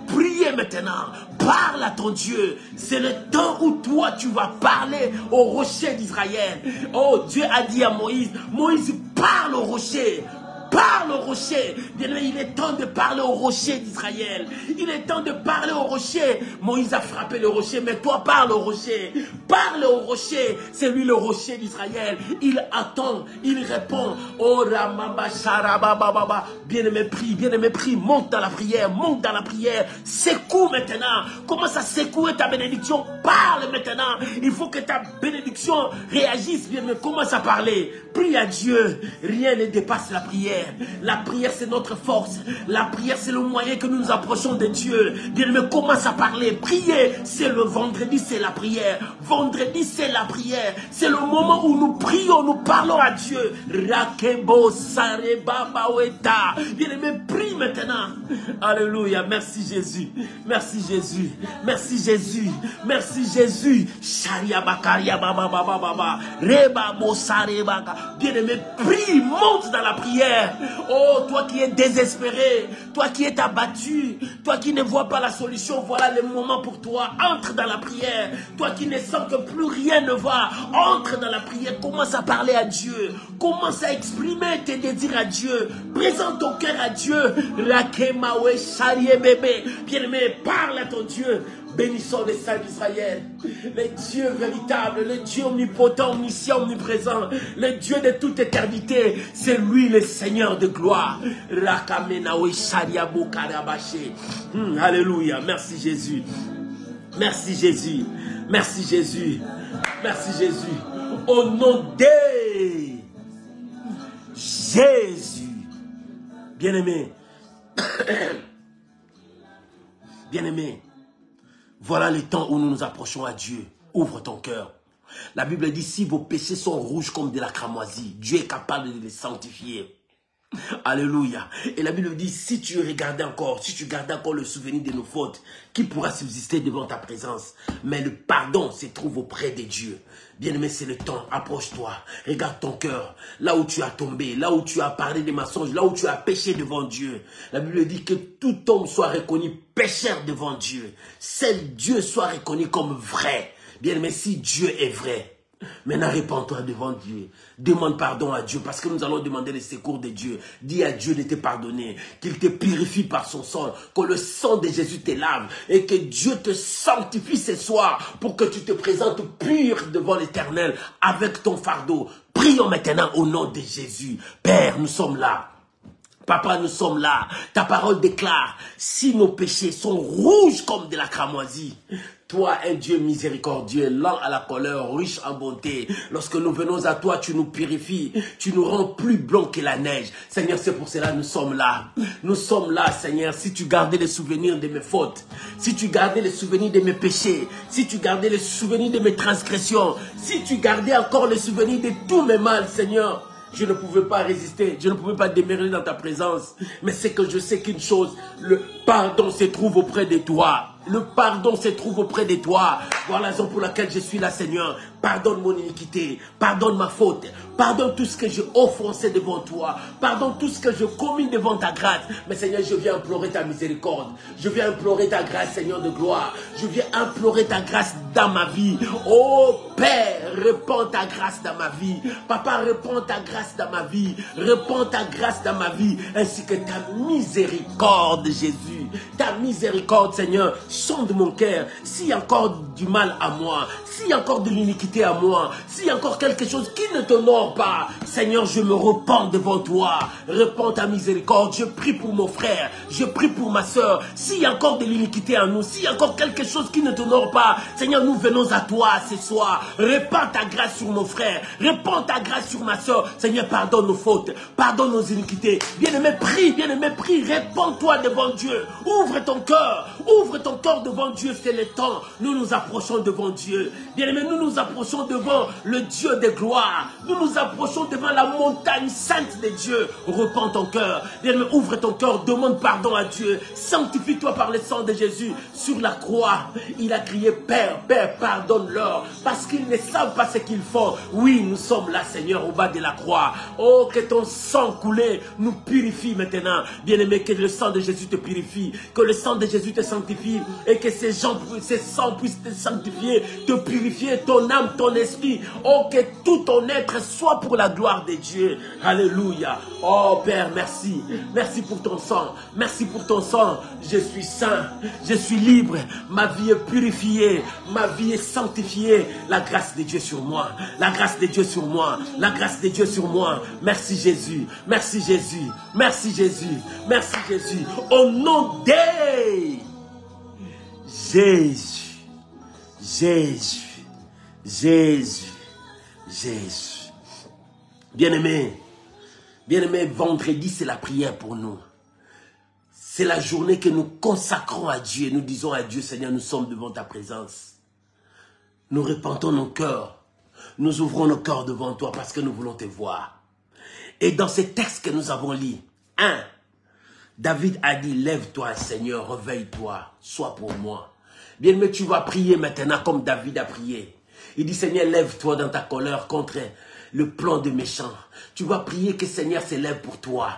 Priez maintenant. Parle à ton Dieu. C'est le temps où toi, tu vas parler au rocher d'Israël. Oh, Dieu a dit à Moïse, Moïse, parle au rocher. Parle au rocher. Bien-aimé, il est temps de parler au rocher d'Israël. Il est temps de parler au rocher. Moïse a frappé le rocher, mais toi parle au rocher. Parle au rocher. C'est lui le rocher d'Israël. Il attend, il répond. Oh Ramamba Sharabababa. Bien-aimé, prie, monte dans la prière, monte dans la prière. Secoue maintenant. Commence à secouer ta bénédiction. Parle maintenant. Il faut que ta bénédiction réagisse. Bien-aimé, commence à parler. Prie à Dieu. Rien ne dépasse la prière. prière. La prière, c'est notre force. La prière, c'est le moyen que nous nous approchons de Dieu. Bien-aimé, commence à parler. Prier, c'est le vendredi, c'est la prière. Vendredi, c'est la prière. C'est le moment où nous prions, nous parlons à Dieu. Rakebo Sareba Baweta. Bien-aimé, prie maintenant. Alléluia. Merci Jésus. Merci Jésus. Merci Jésus. Merci Jésus. Sharia Bakaria Baba Baba Baba. Reba Bosareba. Bien-aimé, prie, monte dans la prière. Oh, toi qui es désespéré, toi qui es abattu, toi qui ne vois pas la solution, voilà le moment pour toi. Entre dans la prière. Toi qui ne sens que plus rien ne va, entre dans la prière. Commence à parler à Dieu. Commence à exprimer tes désirs à Dieu. Présente ton cœur à Dieu. Rakemawe Sharie bébé. Bien-aimé, parle à ton Dieu. Bénissons les saints d'Israël, le Dieu véritable, le Dieu omnipotent, omniscient, omniprésent, le Dieu de toute éternité, c'est lui le Seigneur de gloire. Alléluia, merci Jésus, merci Jésus, merci Jésus, merci Jésus, au nom de Jésus, bien-aimé, bien-aimé. Voilà le temps où nous nous approchons à Dieu. Ouvre ton cœur. La Bible dit, si vos péchés sont rouges comme de la cramoisie, Dieu est capable de les sanctifier. Alléluia. Et la Bible dit, si tu regardais encore, si tu gardais encore le souvenir de nos fautes, qui pourra subsister devant ta présence? Mais le pardon se trouve auprès de Dieu. Bien-aimé, c'est le temps. Approche-toi. Regarde ton cœur. Là où tu as tombé, là où tu as parlé des mensonges, là où tu as péché devant Dieu. La Bible dit que tout homme soit reconnu pécheur devant Dieu. Seul Dieu soit reconnu comme vrai. Bien-aimé, si Dieu est vrai, maintenant, répands-toi devant Dieu. Demande pardon à Dieu parce que nous allons demander le secours de Dieu. Dis à Dieu de te pardonner, qu'il te purifie par son sang, que le sang de Jésus te lave et que Dieu te sanctifie ce soir pour que tu te présentes pur devant l'Éternel avec ton fardeau. Prions maintenant au nom de Jésus. Père, nous sommes là. Papa, nous sommes là. Ta parole déclare, si nos péchés sont rouges comme de la cramoisie, toi, un Dieu miséricordieux, lent à la colère, riche en bonté. Lorsque nous venons à toi, tu nous purifies. Tu nous rends plus blancs que la neige. Seigneur, c'est pour cela que nous sommes là. Nous sommes là, Seigneur. Si tu gardais les souvenirs de mes fautes, si tu gardais les souvenirs de mes péchés, si tu gardais les souvenirs de mes transgressions, si tu gardais encore les souvenirs de tous mes mal, Seigneur, je ne pouvais pas résister, je ne pouvais pas demeurer dans ta présence. Mais c'est que je sais qu'une chose, le pardon se trouve auprès de toi. Le pardon se trouve auprès de toi. Voilà la raison pour laquelle je suis là, Seigneur. Pardonne mon iniquité, pardonne ma faute, pardonne tout ce que j'ai offensé devant toi, pardonne tout ce que je commis devant ta grâce. Mais Seigneur, je viens implorer ta miséricorde. Je viens implorer ta grâce, Seigneur de gloire. Je viens implorer ta grâce dans ma vie. Oh Père, répands ta grâce dans ma vie. Papa, répands ta grâce dans ma vie. Répands ta grâce dans ma vie, ainsi que ta miséricorde, Jésus. Ta miséricorde, Seigneur, sonde mon cœur. S'il y a encore du mal à moi, s'il y a encore de l'iniquité à moi, s'il y a encore quelque chose qui ne t'honore pas, Seigneur, je me repens devant toi. Répands ta miséricorde. Je prie pour mon frère, je prie pour ma soeur. S'il y a encore de l'iniquité à nous, s'il y a encore quelque chose qui ne t'honore pas, Seigneur, nous venons à toi ce soir. Répands ta grâce sur mon frère, répands ta grâce sur ma soeur. Seigneur, pardonne nos fautes, pardonne nos iniquités. Bien-aimé, prie, répands-toi devant Dieu. Ouvre ton cœur devant Dieu, c'est le temps. Nous nous approchons devant Dieu. Bien-aimé, nous nous approchons devant le Dieu de gloire. Nous nous approchons devant la montagne sainte de Dieu. Repends ton cœur. Bien-aimé, ouvre ton cœur, demande pardon à Dieu. Sanctifie-toi par le sang de Jésus. Sur la croix, il a crié, Père, Père, pardonne-leur, parce qu'ils ne savent pas ce qu'ils font. Oui, nous sommes là, Seigneur, au bas de la croix. Oh, que ton sang coulé nous purifie maintenant. Bien-aimé, que le sang de Jésus te purifie, que le sang de Jésus te sanctifie, et que ces sangs puissent te sanctifier, te purifier, ton âme, ton esprit. Oh, que tout ton être soit pour la gloire de Dieu. Alléluia. Oh Père, merci. Merci pour ton sang. Merci pour ton sang. Je suis saint. Je suis libre. Ma vie est purifiée. Ma vie est sanctifiée. La grâce de Dieu sur moi. La grâce de Dieu sur moi. La grâce de Dieu sur moi. Merci Jésus. Merci Jésus. Merci Jésus. Merci Jésus. Au nom de Jésus. Jésus. Jésus. Jésus. Bien-aimé, Bien-aimés, vendredi, c'est la prière pour nous. C'est la journée que nous consacrons à Dieu. Nous disons à Dieu, Seigneur, nous sommes devant ta présence. Nous repentons nos cœurs. Nous ouvrons nos cœurs devant toi parce que nous voulons te voir. Et dans ces textes que nous avons lus, 1, David a dit, lève-toi Seigneur, réveille-toi, sois pour moi. Bien-aimé, tu vas prier maintenant comme David a prié. Il dit, Seigneur, lève-toi dans ta colère contre le plan des méchants. Tu vas prier que le Seigneur s'élève pour toi.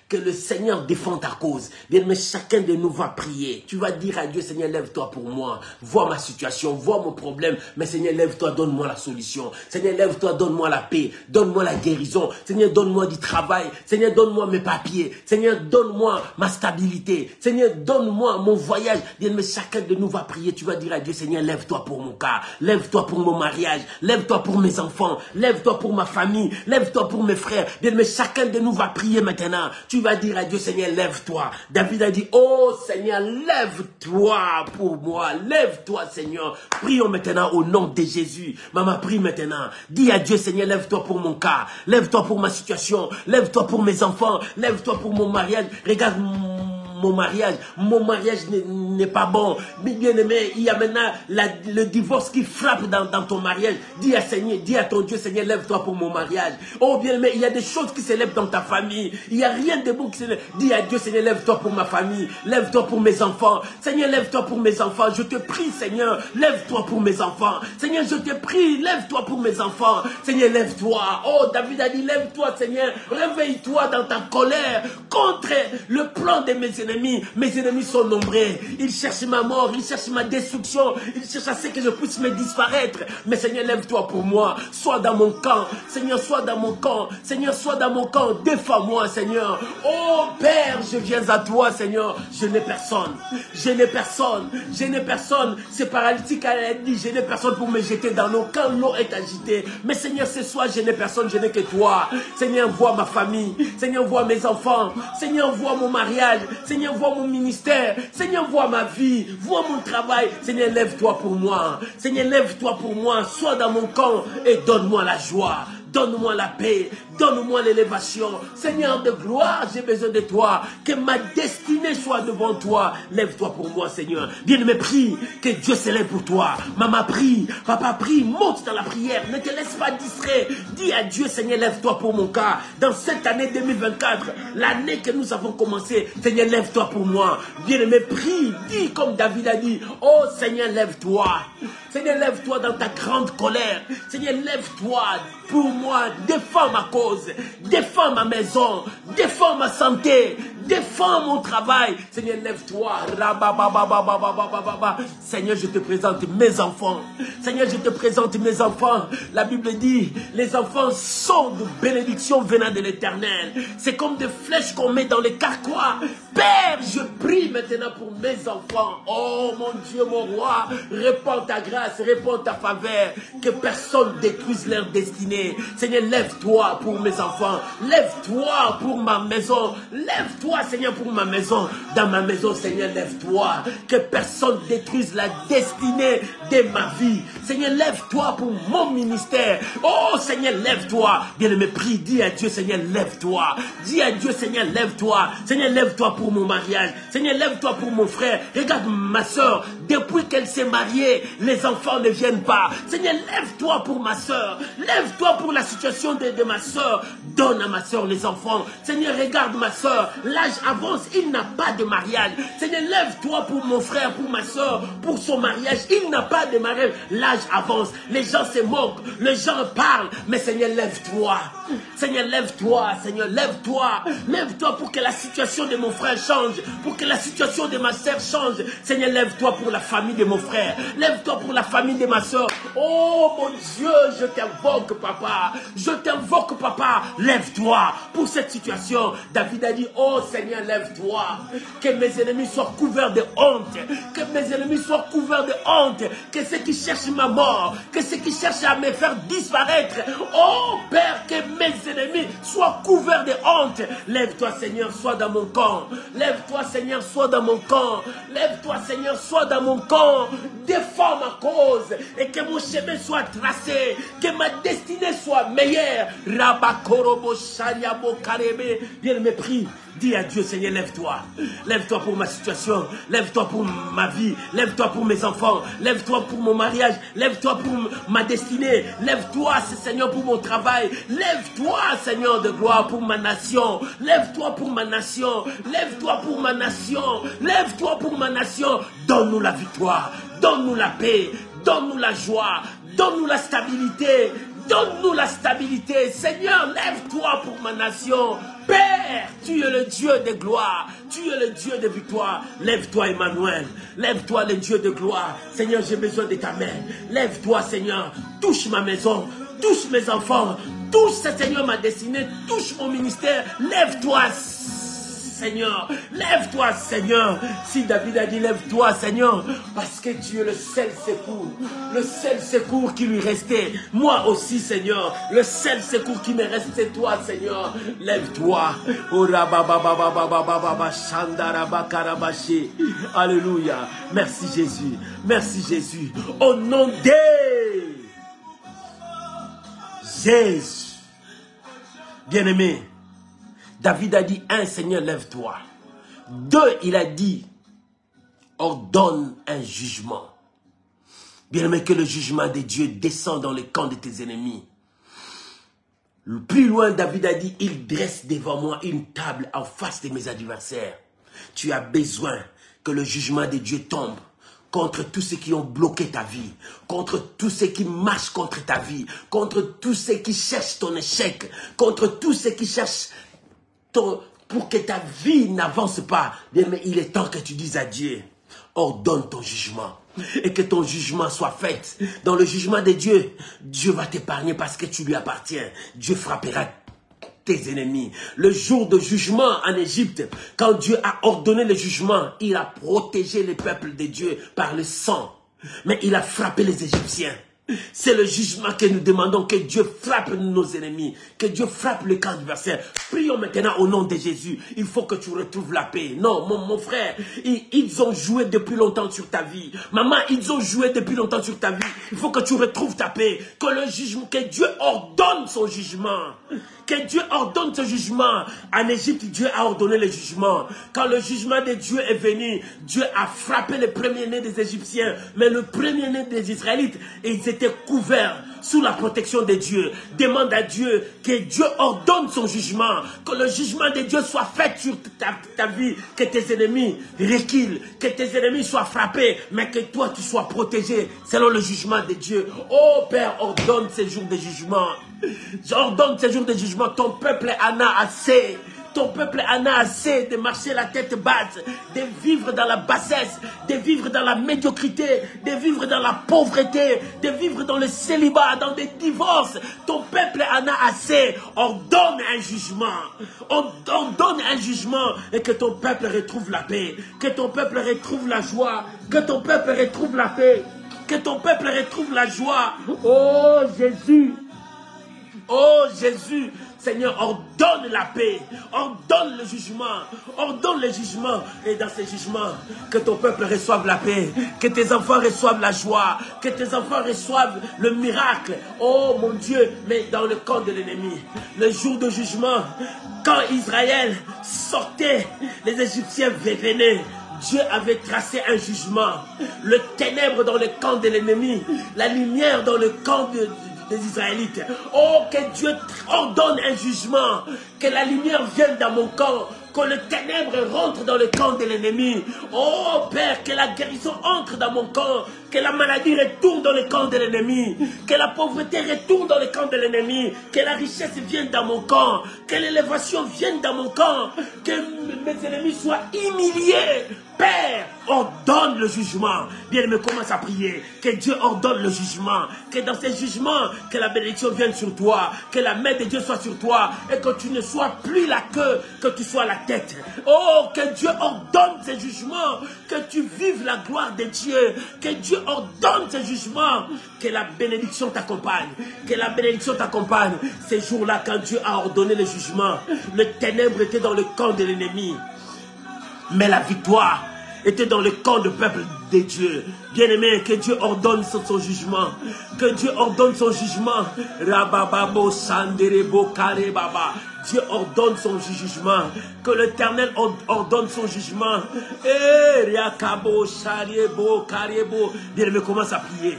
Que le Seigneur défende ta cause. Bien, mais chacun de nous va prier. Tu vas dire à Dieu, Seigneur, lève-toi pour moi. Vois ma situation, vois mon problème. Mais Seigneur, lève-toi, donne-moi la solution. Seigneur, lève-toi, donne-moi la paix. Donne-moi la guérison. Seigneur, donne-moi du travail. Seigneur, donne-moi mes papiers. Seigneur, donne-moi ma stabilité. Seigneur, donne-moi mon voyage. Bien, mais chacun de nous va prier. Tu vas dire à Dieu, Seigneur, lève-toi pour mon cas. Lève-toi pour mon mariage. Lève-toi pour mes enfants. Lève-toi pour ma famille. Lève-toi pour mes frères. Bien, mais chacun de nous va prier maintenant. Tu vas dire à Dieu, Seigneur, lève-toi. David a dit, oh Seigneur, lève-toi pour moi. Lève-toi, Seigneur. Prions maintenant au nom de Jésus. Maman, prie maintenant. Dis à Dieu, Seigneur, lève-toi pour mon cas. Lève-toi pour ma situation. Lève-toi pour mes enfants. Lève-toi pour mon mariage. Regarde mon mariage n'est pas bon. Mais bien aimé, il y a maintenant le divorce qui frappe dans ton mariage. Dis à Seigneur, dis à ton Dieu, Seigneur, lève-toi pour mon mariage. Oh bien aimé, il y a des choses qui s'élèvent dans ta famille. Il n'y a rien de bon qui s'élève. Dis à Dieu, Seigneur, lève-toi pour ma famille. Lève-toi pour mes enfants. Seigneur, lève-toi pour mes enfants. Je te prie, Seigneur, lève-toi pour mes enfants. Seigneur, je te prie, lève-toi pour mes enfants. Seigneur, lève-toi. Oh, David a dit, lève-toi, Seigneur. Réveille-toi dans ta colère contre le plan de mes ennemis. Mes ennemis sont nombreux. Ils cherchent ma mort, ils cherchent ma destruction. Ils cherchent à ce que je puisse me disparaître. Mais Seigneur, lève-toi pour moi. Sois dans mon camp. Seigneur, sois dans mon camp. Seigneur, sois dans mon camp. Défends-moi, Seigneur. Oh Père, je viens à toi, Seigneur. Je n'ai personne. Je n'ai personne. Je n'ai personne. C'est paralytique, elle a dit. Je n'ai personne pour me jeter dans l'eau quand l'eau est agitée. Mais Seigneur, ce soir, je n'ai personne. Je n'ai que toi. Seigneur, vois ma famille. Seigneur, vois mes enfants. Seigneur, vois mon mariage. Seigneur, vois mon ministère. Seigneur, vois ma vie. Vois mon travail. Seigneur, lève-toi pour moi. Seigneur, lève-toi pour moi. Sois dans mon camp et donne-moi la joie. Donne-moi la paix, donne-moi l'élévation. Seigneur de gloire, j'ai besoin de toi. Que ma destinée soit devant toi. Lève-toi pour moi, Seigneur. Bien-aimé, prie, que Dieu s'élève pour toi. Maman, prie, papa, prie, monte dans la prière. Ne te laisse pas distraire. Dis à Dieu, Seigneur, lève-toi pour mon cas. Dans cette année 2024, l'année que nous avons commencé, Seigneur, lève-toi pour moi. Bien-aimé, prie, dis comme David a dit. Oh, Seigneur, lève-toi. Seigneur, lève-toi dans ta grande colère. Seigneur, lève-toi pour moi. Défends ma cause. Défends ma maison. Défends ma santé. Défends mon travail. Seigneur, lève-toi. Seigneur, je te présente mes enfants. Seigneur, je te présente mes enfants. La Bible dit, les enfants sont de bénédiction venant de l'Éternel. C'est comme des flèches qu'on met dans les carquois. Père, je prie maintenant pour mes enfants. Oh mon Dieu, mon roi, répands ta grâce, répands ta faveur. Que personne détruise leur destinée. Seigneur, lève-toi pour mes enfants. Lève-toi pour ma maison. Lève-toi, Seigneur, pour ma maison. Dans ma maison, Seigneur, lève-toi. Que personne détruise la destinée de ma vie. Seigneur, lève-toi pour mon ministère. Oh, Seigneur, lève-toi. Bien-aimé, prie, dis à Dieu, Seigneur, lève-toi. Dis à Dieu, Seigneur, lève-toi. Seigneur, lève-toi pour mon mariage. Seigneur, lève-toi pour mon frère. Regarde ma soeur. Depuis qu'elle s'est mariée, les enfants ne viennent pas. Seigneur, lève-toi pour ma soeur. Lève-toi pour la situation de ma soeur. Donne à ma soeur les enfants. Seigneur, regarde ma soeur. L'âge avance, il n'a pas de mariage. Seigneur, lève-toi pour mon frère, pour ma soeur, pour son mariage. Il n'a pas de mariage. L'âge avance. Les gens se moquent. Les gens parlent. Mais Seigneur, lève-toi. Seigneur, lève-toi. Seigneur, lève-toi. Lève-toi pour que la situation de mon frère change. Pour que la situation de ma soeur change. Seigneur, lève-toi pour la famille de mon frère. Lève-toi pour la famille de ma soeur. Oh mon Dieu, je t'invoque, papa. Je t'invoque, papa. Lève-toi pour cette situation. David a dit, oh Seigneur, lève-toi. Que mes ennemis soient couverts de honte. Que mes ennemis soient couverts de honte. Que ceux qui cherchent ma mort, que ceux qui cherchent à me faire disparaître, oh Père, que mes ennemis soient couverts de honte. Lève-toi, Seigneur, sois dans mon camp. Lève-toi, Seigneur, sois dans mon camp. Lève-toi, Seigneur, sois dans mon camp. Défends ma cause et que mon chemin soit tracé. Que ma destinée soit meilleure. Bien me prie. Dis à Dieu, Seigneur, lève-toi. Lève-toi pour ma situation. Lève-toi pour ma vie. Lève-toi pour mes enfants. Lève-toi pour mon mariage. Lève-toi pour ma destinée. Lève-toi, Seigneur, pour mon travail. Lève-toi, Seigneur de gloire, pour ma nation. Lève-toi pour ma nation. Lève-toi pour ma nation. Lève-toi pour ma nation. Donne-nous la victoire. Donne-nous la paix. Donne-nous la joie. Donne-nous la stabilité. Donne-nous la stabilité. Seigneur, lève-toi pour ma nation. Père, tu es le Dieu de gloire. Tu es le Dieu de victoire. Lève-toi, Emmanuel. Lève-toi, le Dieu de gloire. Seigneur, j'ai besoin de ta main. Lève-toi, Seigneur. Touche ma maison. Touche mes enfants. Touche, Seigneur, ma destinée. Touche mon ministère. Lève-toi, Seigneur, lève-toi, Seigneur. Si David a dit lève-toi, Seigneur, parce que tu es le seul secours qui lui restait. Moi aussi, Seigneur, le seul secours qui me reste, c'est toi, Seigneur. Lève-toi. Alléluia. Merci Jésus. Merci Jésus. Au nom de Jésus. Bien-aimé, David a dit, 1, Seigneur, lève-toi. 2, il a dit, ordonne un jugement. Bien-aimé, que le jugement de Dieu descend dans le camp de tes ennemis. Plus loin, David a dit, il dresse devant moi une table en face de mes adversaires. Tu as besoin que le jugement de Dieu tombe contre tous ceux qui ont bloqué ta vie, contre tous ceux qui marchent contre ta vie, contre tous ceux qui cherchent ton échec, contre tous ceux qui cherchent pour que ta vie n'avance pas. Bien, mais il est temps que tu dises à Dieu, ordonne ton jugement. Et que ton jugement soit fait. Dans le jugement de Dieu, Dieu va t'épargner parce que tu lui appartiens. Dieu frappera tes ennemis. Le jour de jugement en Égypte, quand Dieu a ordonné le jugement, il a protégé le peuple de Dieu par le sang. Mais il a frappé les Égyptiens. C'est le jugement que nous demandons, que Dieu frappe nos ennemis, que Dieu frappe le camp adversaire. Prions maintenant au nom de Jésus. Il faut que tu retrouves la paix. Non, mon frère, ils ont joué depuis longtemps sur ta vie. Maman, ils ont joué depuis longtemps sur ta vie. Il faut que tu retrouves ta paix. Que le jugement, que Dieu ordonne son jugement. Que Dieu ordonne ce jugement. En Égypte, Dieu a ordonné le jugement. Quand le jugement de Dieu est venu, Dieu a frappé le premier-né des Égyptiens. Mais le premier-né des Israélites, ils étaient couverts sous la protection de Dieu. Demande à Dieu que Dieu ordonne son jugement. Que le jugement de Dieu soit fait sur ta vie. Que tes ennemis reculent. Que tes ennemis soient frappés. Mais que toi, tu sois protégé selon le jugement de Dieu. Oh Père, ordonne ces jours de jugement. J'ordonne ces jours de jugement. Ton peuple en a assez. Ton peuple en a assez de marcher la tête basse, de vivre dans la bassesse, de vivre dans la médiocrité, de vivre dans la pauvreté, de vivre dans le célibat, dans des divorces. Ton peuple en a assez. Ordonne un jugement. Ordonne un jugement et que ton peuple retrouve la paix. Que ton peuple retrouve la joie. Que ton peuple retrouve la paix. Que ton peuple retrouve la joie. Oh Jésus. Oh Jésus, Seigneur, ordonne la paix, ordonne le jugement, et dans ces jugements, que ton peuple reçoive la paix, que tes enfants reçoivent la joie, que tes enfants reçoivent le miracle, oh mon Dieu, mais dans le camp de l'ennemi, le jour de jugement, quand Israël sortait, les Égyptiens venaient. Dieu avait tracé un jugement, le ténèbre dans le camp de l'ennemi, la lumière dans le camp des Israélites. Oh, que Dieu ordonne un jugement, que la lumière vienne dans mon camp, que le ténèbre rentre dans le camp de l'ennemi. Oh Père, que la guérison entre dans mon camp, que la maladie retourne dans le camp de l'ennemi, que la pauvreté retourne dans le camp de l'ennemi, que la richesse vienne dans mon camp, que l'élévation vienne dans mon camp, que mes ennemis soient humiliés. Père, ordonne le jugement. Bien-aimé, commence à prier. Que Dieu ordonne le jugement. Que dans ces jugements, que la bénédiction vienne sur toi. Que la main de Dieu soit sur toi. Et que tu ne sois plus la queue, que tu sois la tête. Oh, que Dieu ordonne ces jugements, que tu vives la gloire de Dieu, que Dieu ordonne ces jugements, que la bénédiction t'accompagne, que la bénédiction t'accompagne. Ces jours-là, quand Dieu a ordonné les jugements, le ténèbre était dans le camp de l'ennemi, mais la victoire était dans le camp du peuple de Dieu. Bien-aimé, que Dieu ordonne son jugement. Que Dieu ordonne son jugement. Rabababo sanderebo karebaba. Dieu ordonne son jugement. Que l'Éternel ordonne son jugement. Eh, riakabo shariebo karebo. Bien-aimé, commence à prier.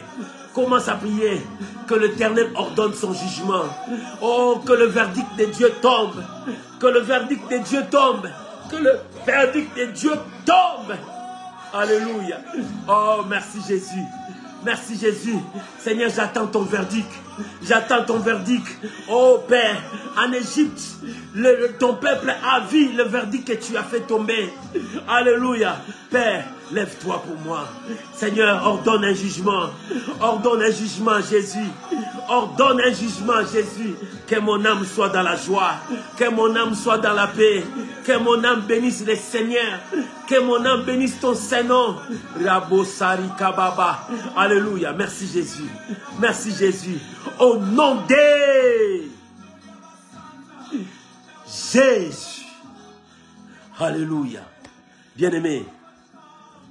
Commence à prier. Que l'Éternel ordonne son jugement. Oh, que le verdict de Dieu tombe. Que le verdict de Dieu tombe. Que le verdict de Dieu tombe. Alléluia. Oh, merci Jésus. Merci Jésus. Seigneur, j'attends ton verdict. J'attends ton verdict. Oh Père, en Égypte, ton peuple a vu le verdict que tu as fait tomber. Alléluia. Père, lève-toi pour moi. Seigneur, ordonne un jugement. Ordonne un jugement, Jésus. Ordonne un jugement, Jésus. Que mon âme soit dans la joie. Que mon âme soit dans la paix. Que mon âme bénisse le Seigneur. Que mon âme bénisse ton Saint-Nom. Rabo Sari Kababa. Alléluia. Merci Jésus. Merci Jésus. Au nom de Jésus. Alléluia. Bien-aimé,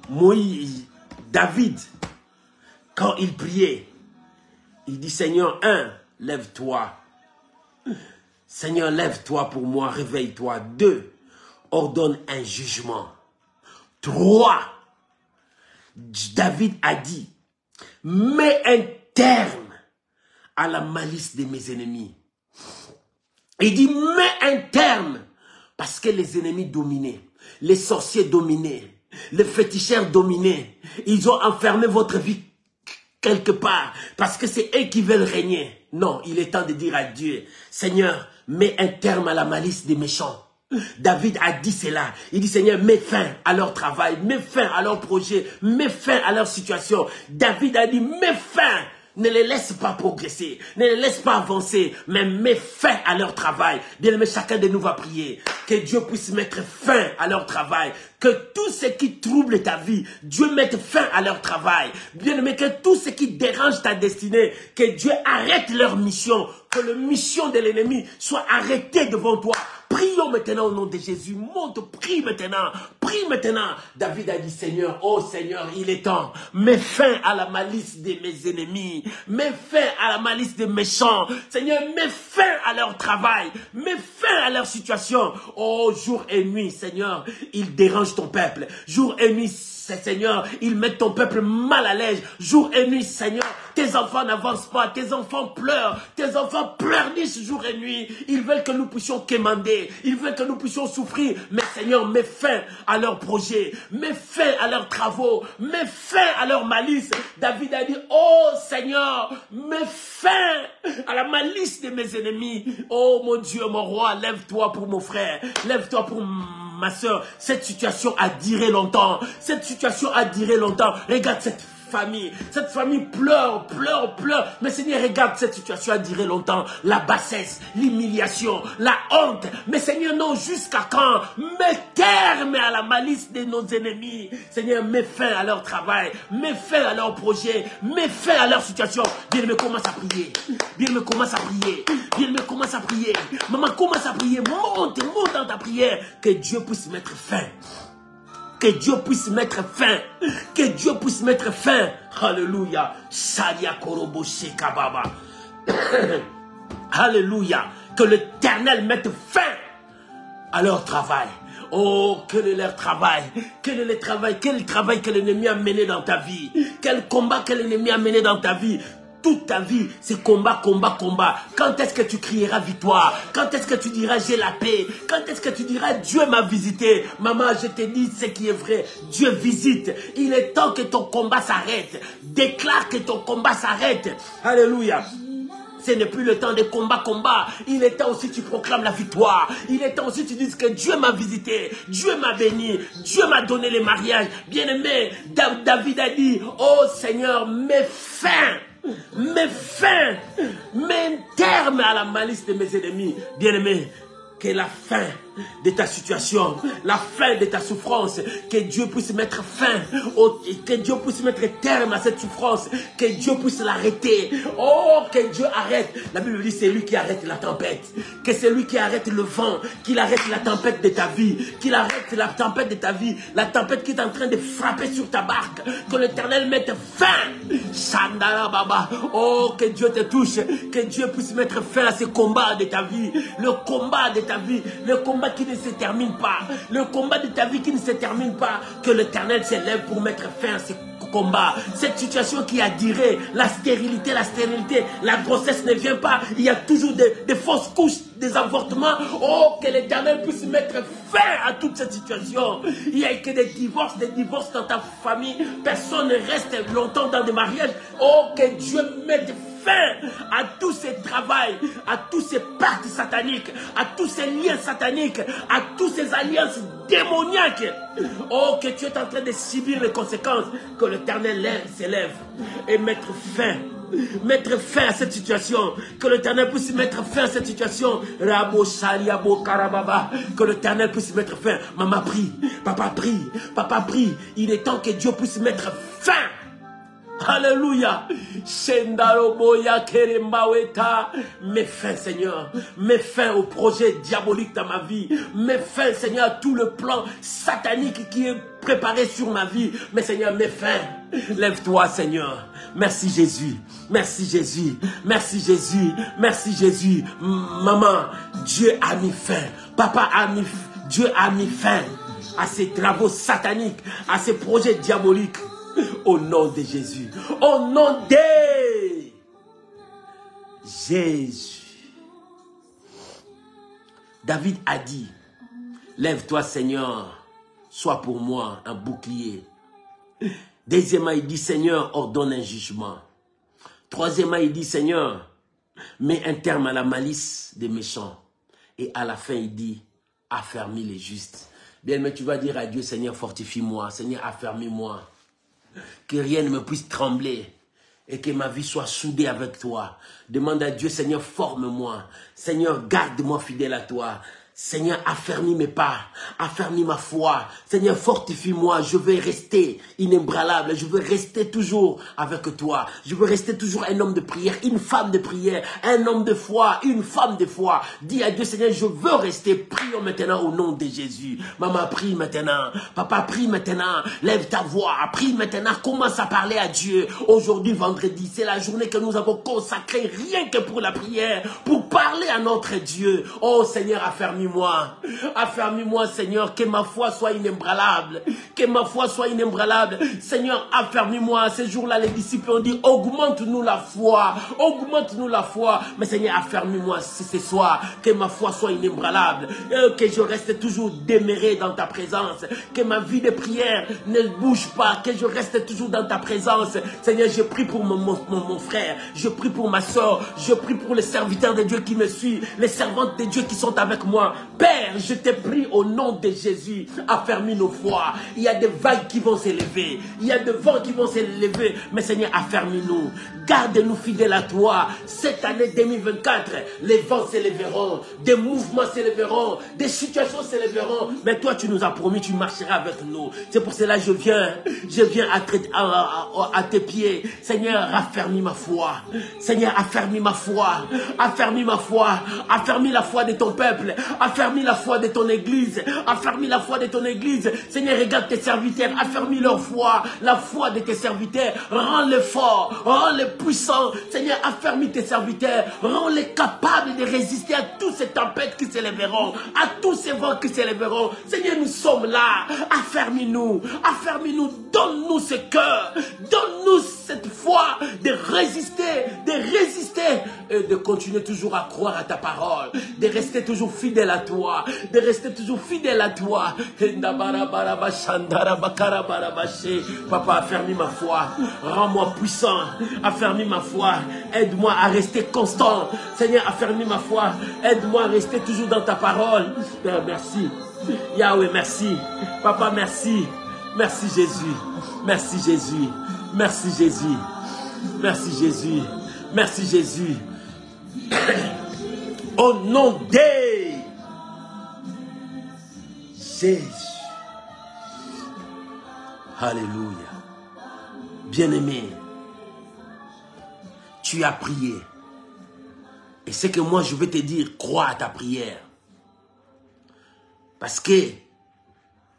Moïse, David, quand il priait, il dit, Seigneur, lève-toi. Seigneur, lève-toi pour moi, réveille-toi. 2, ordonne un jugement. 3, David a dit, mets un terme à la malice de mes ennemis. Il dit, mets un terme, parce que les ennemis dominaient, les sorciers dominaient, les féticheurs dominaient. Ils ont enfermé votre vie quelque part, parce que c'est eux qui veulent régner. Non, il est temps de dire à Dieu, Seigneur, mets un terme à la malice des méchants. David a dit cela. Il dit, Seigneur, mets fin à leur travail, mets fin à leur projet, mets fin à leur situation. David a dit, mets fin. Ne les laisse pas progresser, ne les laisse pas avancer, mais mets fin à leur travail. Bien-aimé, chacun de nous va prier. Que Dieu puisse mettre fin à leur travail. Que tout ce qui trouble ta vie, Dieu mette fin à leur travail. Bien-aimé, que tout ce qui dérange ta destinée, que Dieu arrête leur mission. Que la mission de l'ennemi soit arrêtée devant toi. Prions maintenant au nom de Jésus. Monte, prie maintenant. Prie maintenant. David a dit, Seigneur, oh Seigneur, il est temps. Mets fin à la malice de mes ennemis. Mets fin à la malice des méchants. Seigneur, mets fin à leur travail. Mets fin à leur situation. Oh, jour et nuit, Seigneur, ils dérangent ton peuple. Jour et nuit, Seigneur, ils mettent ton peuple mal à l'aise. Jour et nuit, Seigneur, tes enfants n'avancent pas. Tes enfants pleurent. Tes enfants pleurnichent jour et nuit. Ils veulent que nous puissions quémander. Ils veulent que nous puissions souffrir. Mais Seigneur, mets fin à leurs projets. Mets fin à leurs travaux. Mets fin à leur malice. David a dit, oh Seigneur, mets fin à la malice de mes ennemis. Oh mon Dieu, mon roi, lève-toi pour mon frère. Lève-toi pour ma soeur. Cette situation a duré longtemps. Cette situation a duré longtemps. Regarde cette famille. Cette famille pleure, pleure, pleure. Mais Seigneur, regarde, cette situation a duré longtemps. La bassesse, l'humiliation, la honte. Mais Seigneur, non, jusqu'à quand? Mets terme à la malice de nos ennemis. Seigneur, mets fin à leur travail. Mets fin à leur projet. Mets fin à leur situation. Bien-aimé, commence à prier. Bien-aimé, commence à prier. Bien-aimé, commence à prier. Maman, commence à prier. Monte dans ta prière. Que Dieu puisse mettre fin. Que Dieu puisse mettre fin. Que Dieu puisse mettre fin. Alléluia. Salia korobo shekababa. Alléluia. Que l'Éternel mette fin à leur travail. Oh, quel est leur travail? Quel est le travail? Quel travail que l'ennemi a mené dans ta vie? Quel combat que l'ennemi a mené dans ta vie? Toute ta vie, c'est combat, combat, combat. Quand est-ce que tu crieras victoire? Quand est-ce que tu diras j'ai la paix? Quand est-ce que tu diras Dieu m'a visité? Maman, je te dis ce qui est vrai. Dieu visite. Il est temps que ton combat s'arrête. Déclare que ton combat s'arrête. Alléluia. Ce n'est plus le temps de combat. Il est temps aussi que tu proclames la victoire. Il est temps aussi que tu dises que Dieu m'a visité. Dieu m'a béni. Dieu m'a donné les mariages. Bien-aimé, David a dit, oh Seigneur, mets fin. Mets fin. Mets un terme à la malice de mes ennemis. Bien-aimé, que la fin de ta situation, la fin de ta souffrance, que Dieu puisse mettre fin, que Dieu puisse mettre terme à cette souffrance, que Dieu puisse l'arrêter. Oh, que Dieu arrête. La Bible dit c'est lui qui arrête la tempête, que c'est lui qui arrête le vent, qu'il arrête la tempête de ta vie, qu'il arrête la tempête de ta vie, la tempête qui est en train de frapper sur ta barque, que l'Éternel mette fin. Shandara Baba. Oh, que Dieu te touche, que Dieu puisse mettre fin à ce combat de ta vie, le combat de ta vie, le combat qui ne se termine pas, le combat de ta vie qui ne se termine pas, que l'Éternel s'élève pour mettre fin à ce combat, cette situation qui a duré, la stérilité, la grossesse ne vient pas, il y a toujours des fausses couches, des avortements. Oh, que l'Éternel puisse mettre fin à toute cette situation. Il n'y a que des divorces dans ta famille, personne ne reste longtemps dans des mariages. Oh, que Dieu mette fin à tous ces travails, à tous ces pactes sataniques, à tous ces liens sataniques, à toutes ces alliances démoniaques. Oh, que tu es en train de subir les conséquences, que l'Éternel s'élève et mettre fin à cette situation, que l'Éternel puisse mettre fin à cette situation. Que l'Éternel puisse mettre fin. Maman prie, papa prie, il est temps que Dieu puisse mettre fin. Alléluia. Mets fin, Seigneur. Mets fin au projet diabolique dans ma vie. Mets fin, Seigneur, à tout le plan satanique qui est préparé sur ma vie. Mais Seigneur, mets fin. Lève-toi, Seigneur. Merci Jésus. Merci Jésus. Merci Jésus. Merci Jésus. Maman, Dieu a mis fin. Papa a mis fin. Dieu a mis fin à ces travaux sataniques, à ces projets diaboliques. Au nom de Jésus. Au nom de Jésus. David a dit, lève-toi Seigneur, sois pour moi un bouclier. Deuxièmement, il dit, Seigneur, ordonne un jugement. Troisièmement, il dit, Seigneur, mets un terme à la malice des méchants. Et à la fin, il dit, affermis les justes. Bien, mais tu vas dire à Dieu, Seigneur, fortifie-moi. Seigneur, affermis-moi. Que rien ne me puisse trembler et que ma vie soit soudée avec toi. Demande à Dieu, Seigneur, forme-moi. Seigneur, garde-moi fidèle à toi. Seigneur, affermis mes pas, affermis ma foi. Seigneur, fortifie-moi, je veux rester inébranlable, je veux rester toujours avec toi. Je veux rester toujours un homme de prière, une femme de prière, un homme de foi, une femme de foi. Dis à Dieu, Seigneur, je veux rester. Prions maintenant au nom de Jésus. Maman, prie maintenant. Papa, prie maintenant. Lève ta voix, prie maintenant. Commence à parler à Dieu. Aujourd'hui, vendredi, c'est la journée que nous avons consacrée rien que pour la prière, pour parler à notre Dieu. Oh Seigneur, affermis-moi, Seigneur, que ma foi soit inébranlable, que ma foi soit inébranlable. Seigneur, affermis-moi. Ces jours-là, les disciples ont dit, augmente-nous la foi, augmente-nous la foi. Mais Seigneur, affermis-moi ce soir, que ma foi soit inébranlable, que je reste toujours demeuré dans ta présence, que ma vie de prière ne bouge pas, que je reste toujours dans ta présence. Seigneur, je prie pour mon frère, je prie pour ma soeur, je prie pour les serviteurs de Dieu qui me suivent, les servantes de Dieu qui sont avec moi. Père, je te prie au nom de Jésus, affermis nos foi. Il y a des vagues qui vont s'élever, il y a des vents qui vont s'élever, mais Seigneur, affermis-nous, garde-nous fidèles à toi. Cette année 2024, les vents s'élèveront, des mouvements s'élèveront, des situations s'élèveront, mais toi tu nous as promis, tu marcheras avec nous. C'est pour cela que je viens à tes pieds. Seigneur, affermis ma foi. Seigneur, affermis ma foi, affermis ma foi, affermis la foi de ton peuple, affermis la foi de ton église, affermis la foi de ton église. Seigneur, regarde tes serviteurs, affermis leur foi, la foi de tes serviteurs, rends-les forts, rends-les puissants. Seigneur, affermis tes serviteurs, rends-les capables de résister à toutes ces tempêtes qui s'élèveront, à tous ces vents qui s'élèveront. Seigneur, nous sommes là, affermis-nous, donne-nous ce cœur, donne-nous cette foi de résister et de continuer toujours à croire à ta parole, de rester toujours fidèle à toi, de rester toujours fidèle à toi. Papa, affermis ma foi, rends-moi puissant, affermis ma foi, aide-moi à rester constant. Seigneur, affermis ma foi, aide-moi à rester toujours dans ta parole. Père, merci. Yahweh, merci. Papa, merci. Merci Jésus. Merci Jésus. Merci Jésus. Merci Jésus. Merci Jésus. Au nom de Jésus. Alléluia. Bien-aimé, tu as prié. Et c'est que moi je vais te dire, crois à ta prière. Parce que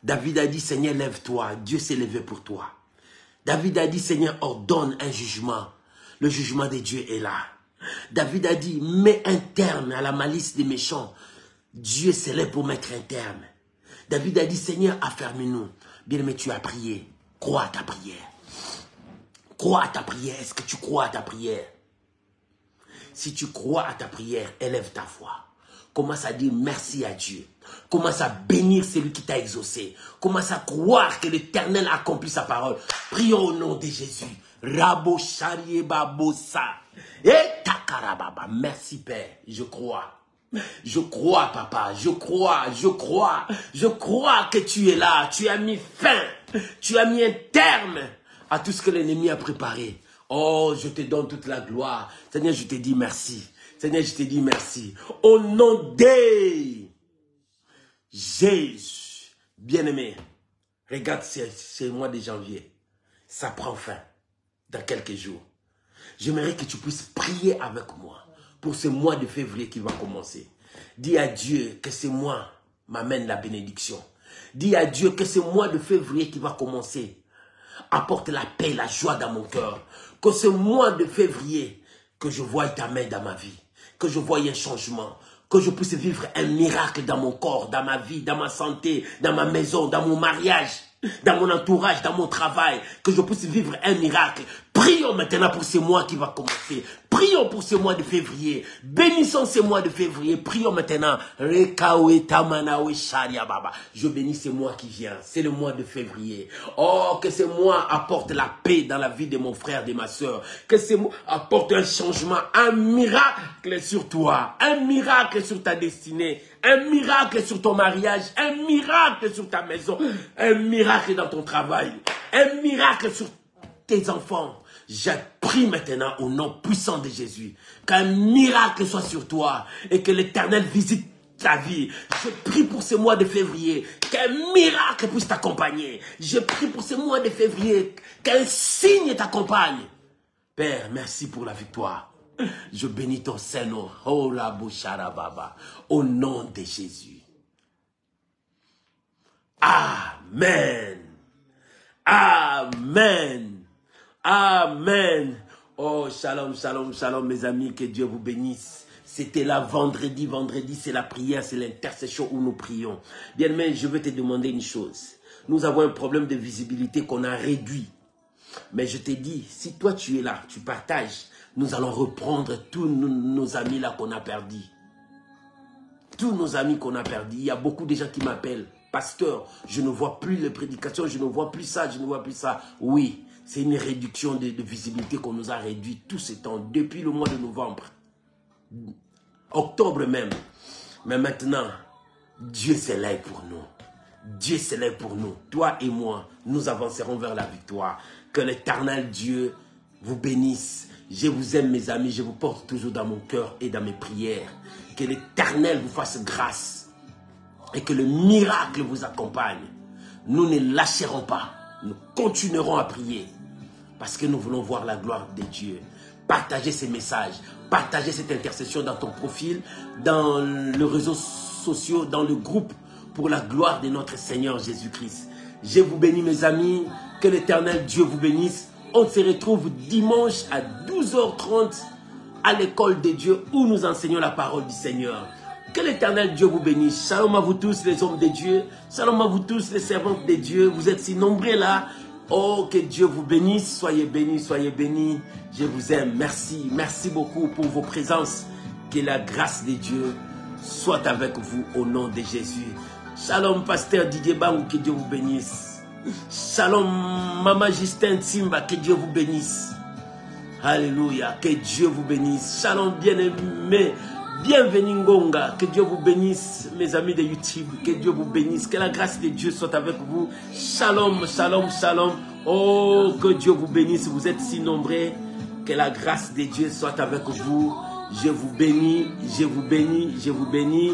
David a dit, Seigneur, lève-toi. Dieu s'est levé pour toi. David a dit, Seigneur, ordonne un jugement. Le jugement de Dieu est là. David a dit, mets un terme à la malice des méchants. Dieu s'est levé pour mettre un terme. David a dit, Seigneur, affermis-nous. Bien-aimé, tu as prié. Crois à ta prière. Crois à ta prière. Est-ce que tu crois à ta prière? Si tu crois à ta prière, élève ta foi. Commence à dire merci à Dieu. Commence à bénir celui qui t'a exaucé. Commence à croire que l'Éternel accomplit sa parole. Prions au nom de Jésus. Rabo Sharie Babosa. Et Takarababa. Merci Père. Je crois. Je crois, papa, je crois que tu es là, tu as mis fin, tu as mis un terme à tout ce que l'ennemi a préparé. Oh, je te donne toute la gloire. Seigneur, je te dis merci. Seigneur, je te dis merci. Au nom de Jésus, bien-aimé, regarde, c'est le mois de janvier. Ça prend fin dans quelques jours. J'aimerais que tu puisses prier avec moi pour ce mois de février qui va commencer. Dis à Dieu que ce mois m'amène la bénédiction. Dis à Dieu que ce mois de février qui va commencer apporte la paix, la joie dans mon cœur. Que ce mois de février, que je voie ta main dans ma vie. Que je voie un changement. Que je puisse vivre un miracle dans mon corps, dans ma vie, dans ma santé, dans ma maison, dans mon mariage, dans mon entourage, dans mon travail. Que je puisse vivre un miracle. Prions maintenant pour ce mois qui va commencer. Prions pour ce mois de février. Bénissons ce mois de février. Prions maintenant. Je bénis ce mois qui vient. C'est le mois de février. Oh, que ce mois apporte la paix dans la vie de mon frère, de ma soeur. Que ce mois apporte un changement, un miracle sur toi. Un miracle sur ta destinée. Un miracle sur ton mariage. Un miracle sur ta maison. Un miracle dans ton travail. Un miracle sur tes enfants. Je prie maintenant au nom puissant de Jésus qu'un miracle soit sur toi et que l'Éternel visite ta vie. Je prie pour ce mois de février qu'un miracle puisse t'accompagner. Je prie pour ce mois de février qu'un signe t'accompagne. Père, merci pour la victoire. Je bénis ton Saint-Nom. Oh la bouchara baba. Au nom de Jésus. Amen. Amen. Amen. Oh, shalom, shalom, shalom, mes amis, que Dieu vous bénisse. C'était là vendredi, c'est la prière, c'est l'intercession où nous prions. Bien, mais je veux te demander une chose. Nous avons un problème de visibilité qu'on a réduit. Mais je te dis, si toi tu es là, tu partages, nous allons reprendre tous nos amis là qu'on a perdus. Tous nos amis qu'on a perdus. Il y a beaucoup de gens qui m'appellent. Pasteur, je ne vois plus les prédications, je ne vois plus ça, je ne vois plus ça. Oui. C'est une réduction de visibilité qu'on nous a réduit tout ce temps, depuis le mois de novembre, octobre même. Mais maintenant, Dieu s'élève pour nous. Dieu s'élève pour nous. Toi et moi, nous avancerons vers la victoire. Que l'Éternel Dieu vous bénisse. Je vous aime, mes amis. Je vous porte toujours dans mon cœur et dans mes prières. Que l'Éternel vous fasse grâce. Et que le miracle vous accompagne. Nous ne lâcherons pas. Nous continuerons à prier parce que nous voulons voir la gloire de Dieu. Partagez ces messages, partagez cette intercession dans ton profil, dans les réseaux sociaux, dans le groupe pour la gloire de notre Seigneur Jésus-Christ. Je vous bénis mes amis, que l'Éternel Dieu vous bénisse. On se retrouve dimanche à 12h30 à l'école de Dieu où nous enseignons la parole du Seigneur. Que l'Éternel Dieu vous bénisse. Shalom à vous tous les hommes de Dieu. Shalom à vous tous les servantes de Dieu. Vous êtes si nombreux là. Oh, que Dieu vous bénisse. Soyez bénis, soyez bénis. Je vous aime. Merci. Merci beaucoup pour vos présences. Que la grâce de Dieu soit avec vous au nom de Jésus. Shalom, pasteur Didier Bangou. Que Dieu vous bénisse. Shalom, maman Justin Simba. Que Dieu vous bénisse. Alléluia. Que Dieu vous bénisse. Shalom, bien-aimé. Bienvenue Ngonga, que Dieu vous bénisse, mes amis de YouTube, que Dieu vous bénisse, que la grâce de Dieu soit avec vous. Shalom, shalom, shalom. Oh, que Dieu vous bénisse, vous êtes si nombreux, que la grâce de Dieu soit avec vous. Je vous bénis, je vous bénis, je vous bénis.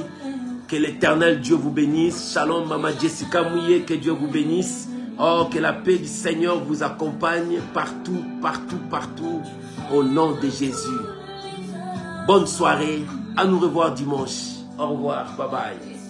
Que l'éternel Dieu vous bénisse. Shalom, Maman Jessica Mouye, que Dieu vous bénisse. Oh, que la paix du Seigneur vous accompagne partout, partout, partout, au nom de Jésus. Bonne soirée, à nous revoir dimanche. Au revoir, bye bye.